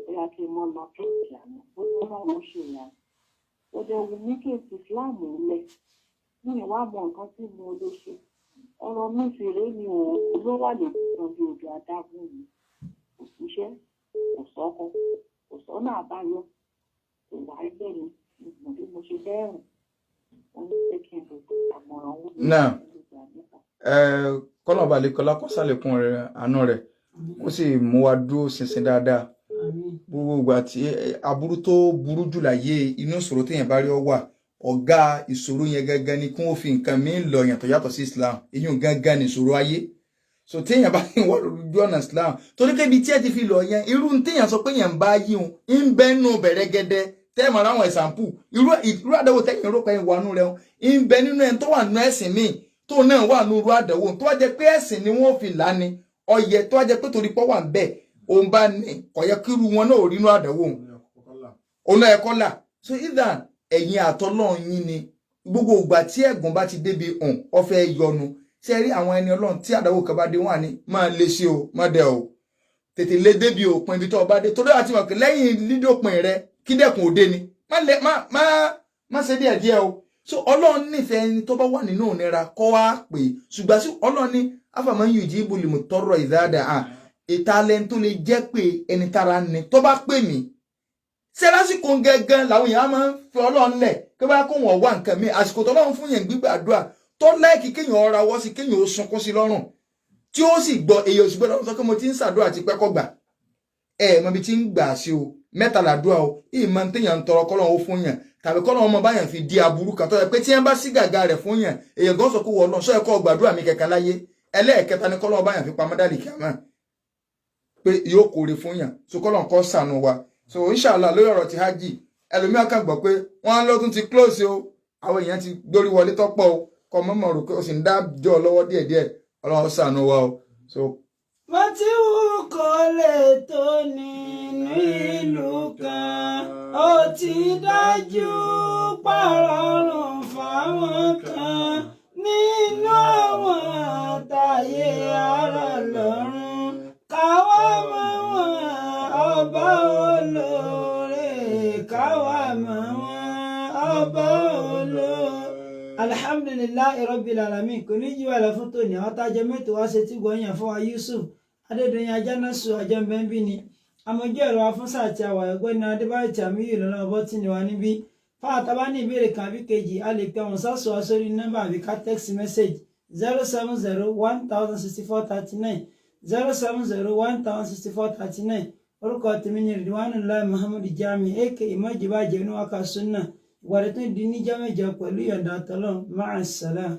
[SPEAKER 4] Bóyá kí n mọ lọ church àná. Bóyá wọ́n ṣe yẹn. Ó jẹ́ wù mí kí n fi Islam lẹ̀. Mi ò wá mọ nǹkan tí mo lè ṣe. ọ̀rọ̀ mi sì rèé ni òun ló wà lè fún bí odò adágún mi kò síṣẹ́ kò sọ́kọ kò sọ́nà àbáyọ kò wá ẹgbẹ́ mi ìgbọ̀n bí mo ṣe bẹ́ẹ̀ rìn wọ́n ní pé kí n lè àmọ̀ràn owó ní ìgbà nípa.
[SPEAKER 1] kọ́lọ́ọ̀bà lẹ́kọ́lá kó sàlékún rẹ̀ àánú rẹ̀ ó sì mú wa dúró ṣinṣin dáadáa gbogbo ìgbà tí aburú tó burú jù láyé inú ìṣòro téèyàn bá rí ọ wà ọ̀gá ìṣòro yẹn gangan ni kí wọ́n fi nǹkan míì lọ yàn tó yàtọ̀ sí Islam èyí gangan ni ìṣòro ayé so téèyàn bá ń wọ lójú ọ̀nà Islam torí pé ibi tí ẹ ti fi lọ yẹn irú téèyàn sọ pé yẹn ń bá yí òun ń bẹ́ nù bẹ̀rẹ̀ gẹ́dẹ́ tẹ́ẹ̀mọ̀ ráwọn ẹ̀sàmpù irú àdánwò tẹ́yìn rọ́pẹ́ ìwà nù rẹ̀ ń bẹ nínú ẹni tó wà nù ẹ̀sìn míì tó náà wà nù irú àdánwò tó wá jẹ́ pé ẹ̀sìn ni wọ́n fi là ní ọyẹ tó wá jẹ́ pé torí pọ́ wà ń bẹ̀ òun bá ní ọ̀yẹ́ kírú wọn náà ò rí inú àdánwò òun náà ẹ̀kọ́ là so either ẹ̀yin àtọ́lọ́run yín ni gbogbo ìgbà tí ẹ̀gùn bá ti débi hàn ọ̀fẹ́ yọnu ṣe rí àwọn ẹni ọlọ́run tí àdánwò kan bá dé wọn ní máa lé sí o má dẹ o tètè lé débi òpin ibi tó bá dé torí àti wọn kì lẹ́yìn lídòpin rẹ kí dẹ̀kun òde ni má ṣe díẹ̀ díẹ̀ o so ọlọ́run nífẹ̀ẹ́ ẹni tó bá wà nínú ìnira kọ́ wá pè ṣùgbọ́n sí ọlọ́run ní afaman yujibul mutarra idha da'a ìtàlẹ̀ tó lè jẹ́ pé ẹni tára ni tó bá pè mí ṣe lásìkò gẹ́gẹ́ làwọn èèyàn máa ń fi ọlọ́run lẹ̀ kí wọ́n bá kó wọn wá nǹkan mi àsìkò tó lọ́run fún yẹn gbígbàdúrà tó láìkí kéèyàn ọ̀ra wọ́ sí kéèyàn ó sunkún sí lọ́rùn tí ó sì gbọ́ èyí òsì gbọ́dọ̀ sọ pé mo ti ń ṣàdúrà ti pẹ́kọ̀ gbà mọ ibi tí ń gbà sí o mẹ́ta làdúrà o ìmọ̀ téèyàn ń tọrọ kọ́lọ́run ó fún yàn tàbí kọ́lọ́run ọmọ báyàn fi di aburú kan tó yẹ pé tí wọ́n bá sí gàgà rẹ̀ fún yàn èèyàn gan sọ pé wọ́n lọ sọ ẹ̀kọ́ gbàdúrà mi kẹ̀kẹ́ láyé ẹlẹ́ẹ̀kẹta ni kọ́lọ́run báyàn fi pamọ́ dálì kíámà pé yóò kórè fún yàn so kọ́lọ́run kó ṣàánú wa so inshallah lórí ọ̀rọ̀ ti hajj ẹlòmíà kan gbọ́ pé wọ́n lọ́tún ti close o àwọn èèyàn ti gbórí wọlé tọ́pọ̀ o kọ́ mọ́mọ́ rò pé o sì ń dájọ́ lọ́wọ́ díẹ̀díẹ̀ ọlọ́run ṣàánú wa o.
[SPEAKER 2] mo ti wù kó lè tó nínú ìlú kan ó ti dájú pàrọ̀rùn fáwọn kan nínú àwọn àtàyè ara lọ́rùn káwá mọ́ wọn ọba olóore káwá mọ́ wọn ọba olóore. Alhamdulillahi rabbil alamin kò ní jíwà lọ fún tòní àwọn tájẹ mẹ́tò wá ṣe tí gbọ́yàn fún wa Yusuf Adédoyin Ajánásù Ajẹ́mbẹ́ńbí ni amójú ẹ̀rọ afúnṣà àti àwà ẹ̀gbọ́n ní Adébáyọ̀ tí àmì yìí lọ́nà ọbọ̀ tí ni wà níbí fáwọn bá ní ìbéèrè kan àbí kejì a lè pe àwọn sásù wa sórí nọ́mbà àbí ká text message 070-1064-39 070-1064-39 orúkọ tèmi ni Ridwanullahi Muhammad Jami aka ìmọ̀jìbá jẹ́ oníwàkà sunna ìwádìí tó di níjọ́ mẹ́jọ pẹ̀lú ìyọ̀ǹda tọ́lọ́ máa sàlám.